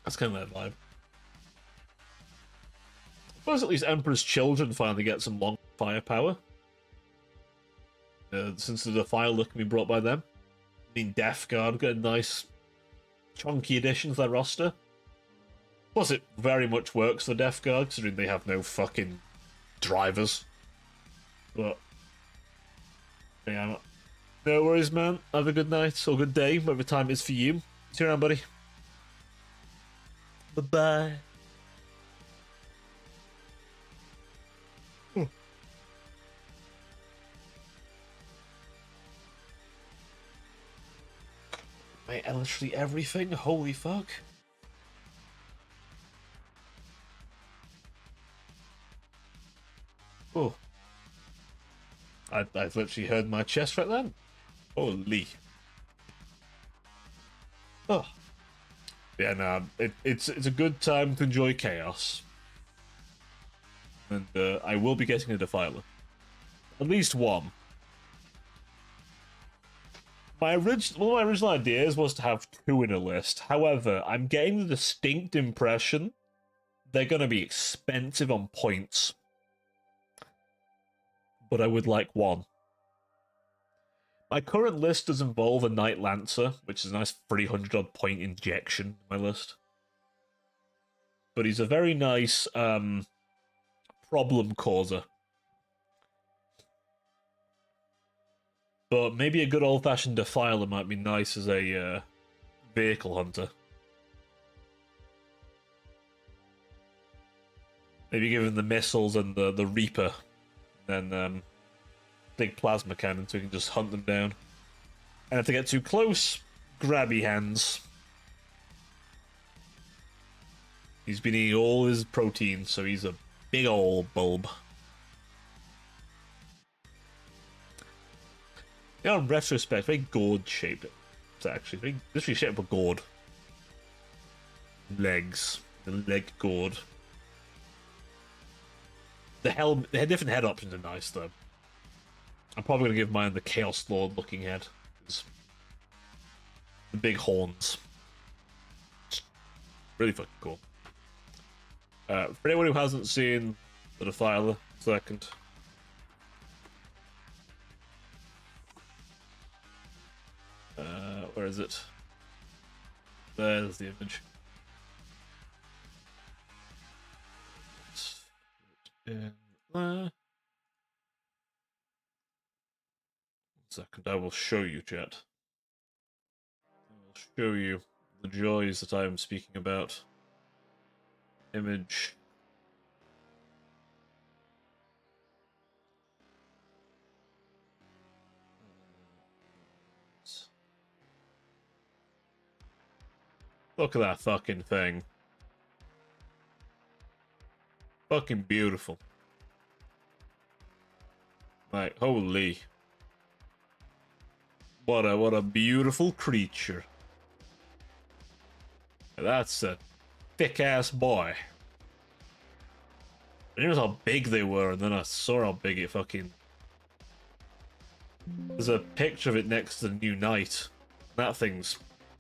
S1: That's kind of their vibe. I suppose at least Emperor's Children finally get some long firepower. Since the Defiler can be brought by them. I mean, Death Guard got a nice chunky addition to their roster. Plus, it very much works for Death Guard, considering they have no fucking drivers. But, yeah, no worries, man. Have a good night or good day, whatever time it is for you. See you around, buddy. Bye-bye. Wait, literally everything? Holy fuck. Oh. I've literally heard my chest right then. Holy. Oh. Yeah, nah, it's a good time to enjoy Chaos. And I will be getting a Defiler. At least one. One of my original ideas was to have 2 in a list. However, I'm getting the distinct impression they're going to be expensive on points. But I would like 1. My current list does involve a Knight Lancer, which is a nice 300 odd point injection in my list. But he's a very nice problem causer. But maybe a good old-fashioned Defiler might be nice as a vehicle hunter. Maybe give him the missiles and the Reaper. Then big plasma cannon so we can just hunt them down. And if they get too close, grabby hands. He's been eating all his protein, so he's a big old bulb. Yeah, in retrospect, very gourd shaped. It's actually very literally shaped up a gourd. Legs, the leg gourd. The different head options are nice though. I'm probably gonna give mine the Chaos Lord looking head. It's the big horns. It's really fucking cool. For anyone who hasn't seen the Defiler, second. Where is it? There's the image. In there. Second, I will show you, chat. I will show you the joys that I am speaking about. Image. Look at that fucking thing. Fucking beautiful. Like, holy. What a beautiful creature. That's a thick-ass boy. I knew how big they were, and then I saw how big it fucking... There's a picture of it next to the new Knight. That thing's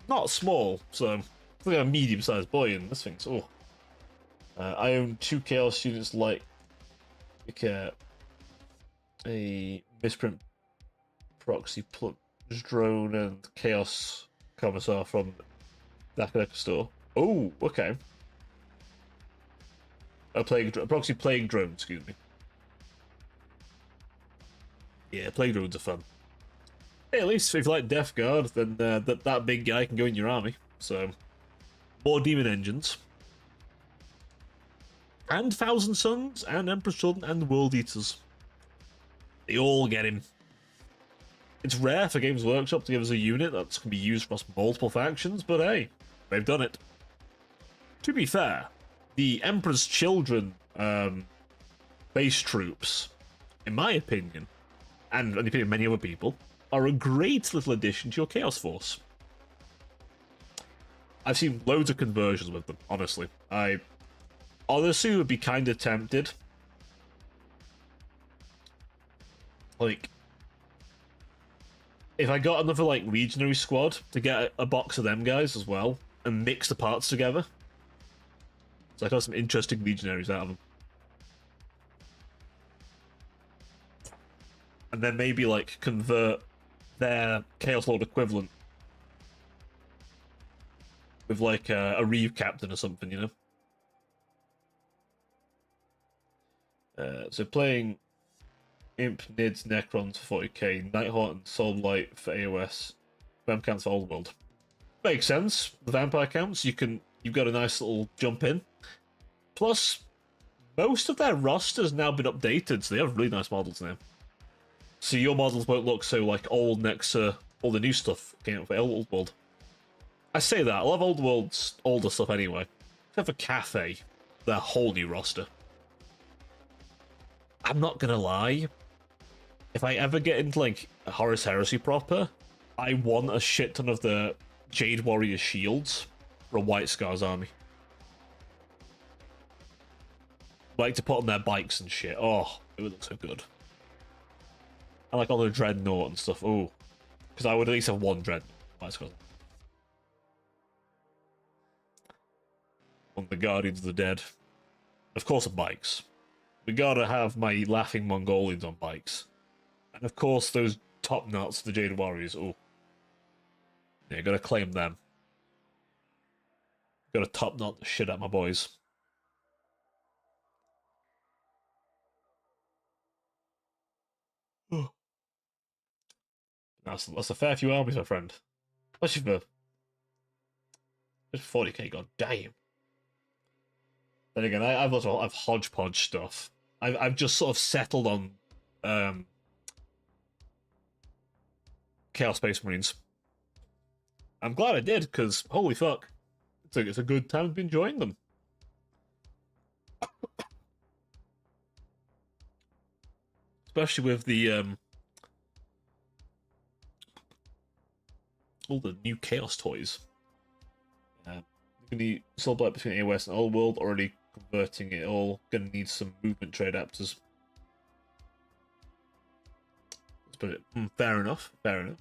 S1: not small, so... It's like a medium-sized boy, and this thing's... Oh. I own 2 Chaos units like a Misprint Proxy Plunge Drone and Chaos Commissar from the store. Oh, okay. A Proxy Plague Drone, excuse me. Yeah, Plague Drones are fun. Hey, at least if you like Death Guard, then that big guy can go in your army. So, more Demon Engines. And Thousand Sons, and Emperor's Children, and World Eaters. They all get him. It's rare for Games Workshop to give us a unit that can be used across multiple factions, but hey, they've done it. To be fair, the Emperor's Children base troops, in my opinion, and in the opinion of many other people, are a great little addition to your Chaos Force. I've seen loads of conversions with them, honestly. I honestly would be kind of tempted. Like, if I got another, like, Legionary squad to get a box of them guys as well, and mix the parts together. So I got some interesting Legionaries out of them. And then maybe, like, convert their Chaos Lord equivalent with, like, a Reeve Captain or something, you know? So playing Imp, Nids, Necrons for 40k, Nighthawk and Soulblight for AOS, Vamp counts for Old World. Makes sense. The Vampire counts, you've got a nice little jump in. Plus, most of their roster's now been updated, so they have really nice models now. So your models won't look so like old next to all the new stuff came out for Old World. I say that, I love Old World's older stuff anyway. Except for Cathay, their whole new roster. I'm not gonna lie, if I ever get into like Horus Heresy proper, I want a shit ton of the Jade Warrior shields for a White Scars army. Like to put on their bikes and shit. Oh, it would look so good. I like all the Dreadnought and stuff. Oh, because I would at least have one Dreadnought. White Scars. On the Guardians of the Dead. Of course, on bikes. We gotta have my Laughing Mongolians on bikes. And of course, those top nuts, the Jade Warriors. Oh. Yeah, gotta claim them. Gotta top knot the shit out of my boys. That's a fair few armies, my friend. Especially for 40k, god damn. Then again, I've also have hodgepodge stuff. I've just sort of settled on Chaos Space Marines. I'm glad I did, because holy fuck. It's a good time to be enjoying them. Especially with the all the new Chaos toys. Gonna Soulblight between AOS and Old World, already converting it all. Gonna need some movement trade adapters. Let's put it. Fair enough. Fair enough.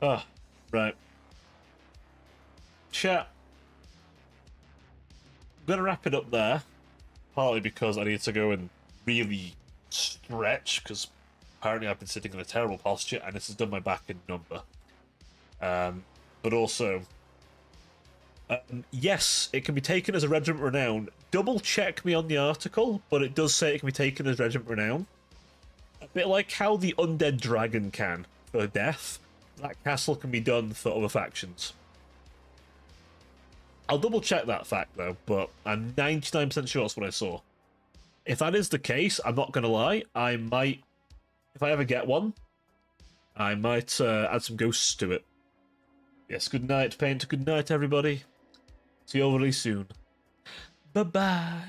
S1: Ah, right. Chat. I'm gonna wrap it up there. Partly because I need to go and really stretch, because apparently I've been sitting in a terrible posture and this has done my back in number. But also, yes, it can be taken as a regiment renown. Double check me on the article, but it does say it can be taken as regiment renown. A bit like how the undead dragon can for death, that castle can be done for other factions. I'll double check that fact though, but I'm 99% sure that's what I saw. If that is the case, I'm not going to lie, I might, if I ever get one, I might add some ghosts to it. Yes, good night, Paint. Good night, everybody. See you all really soon. Bye-bye.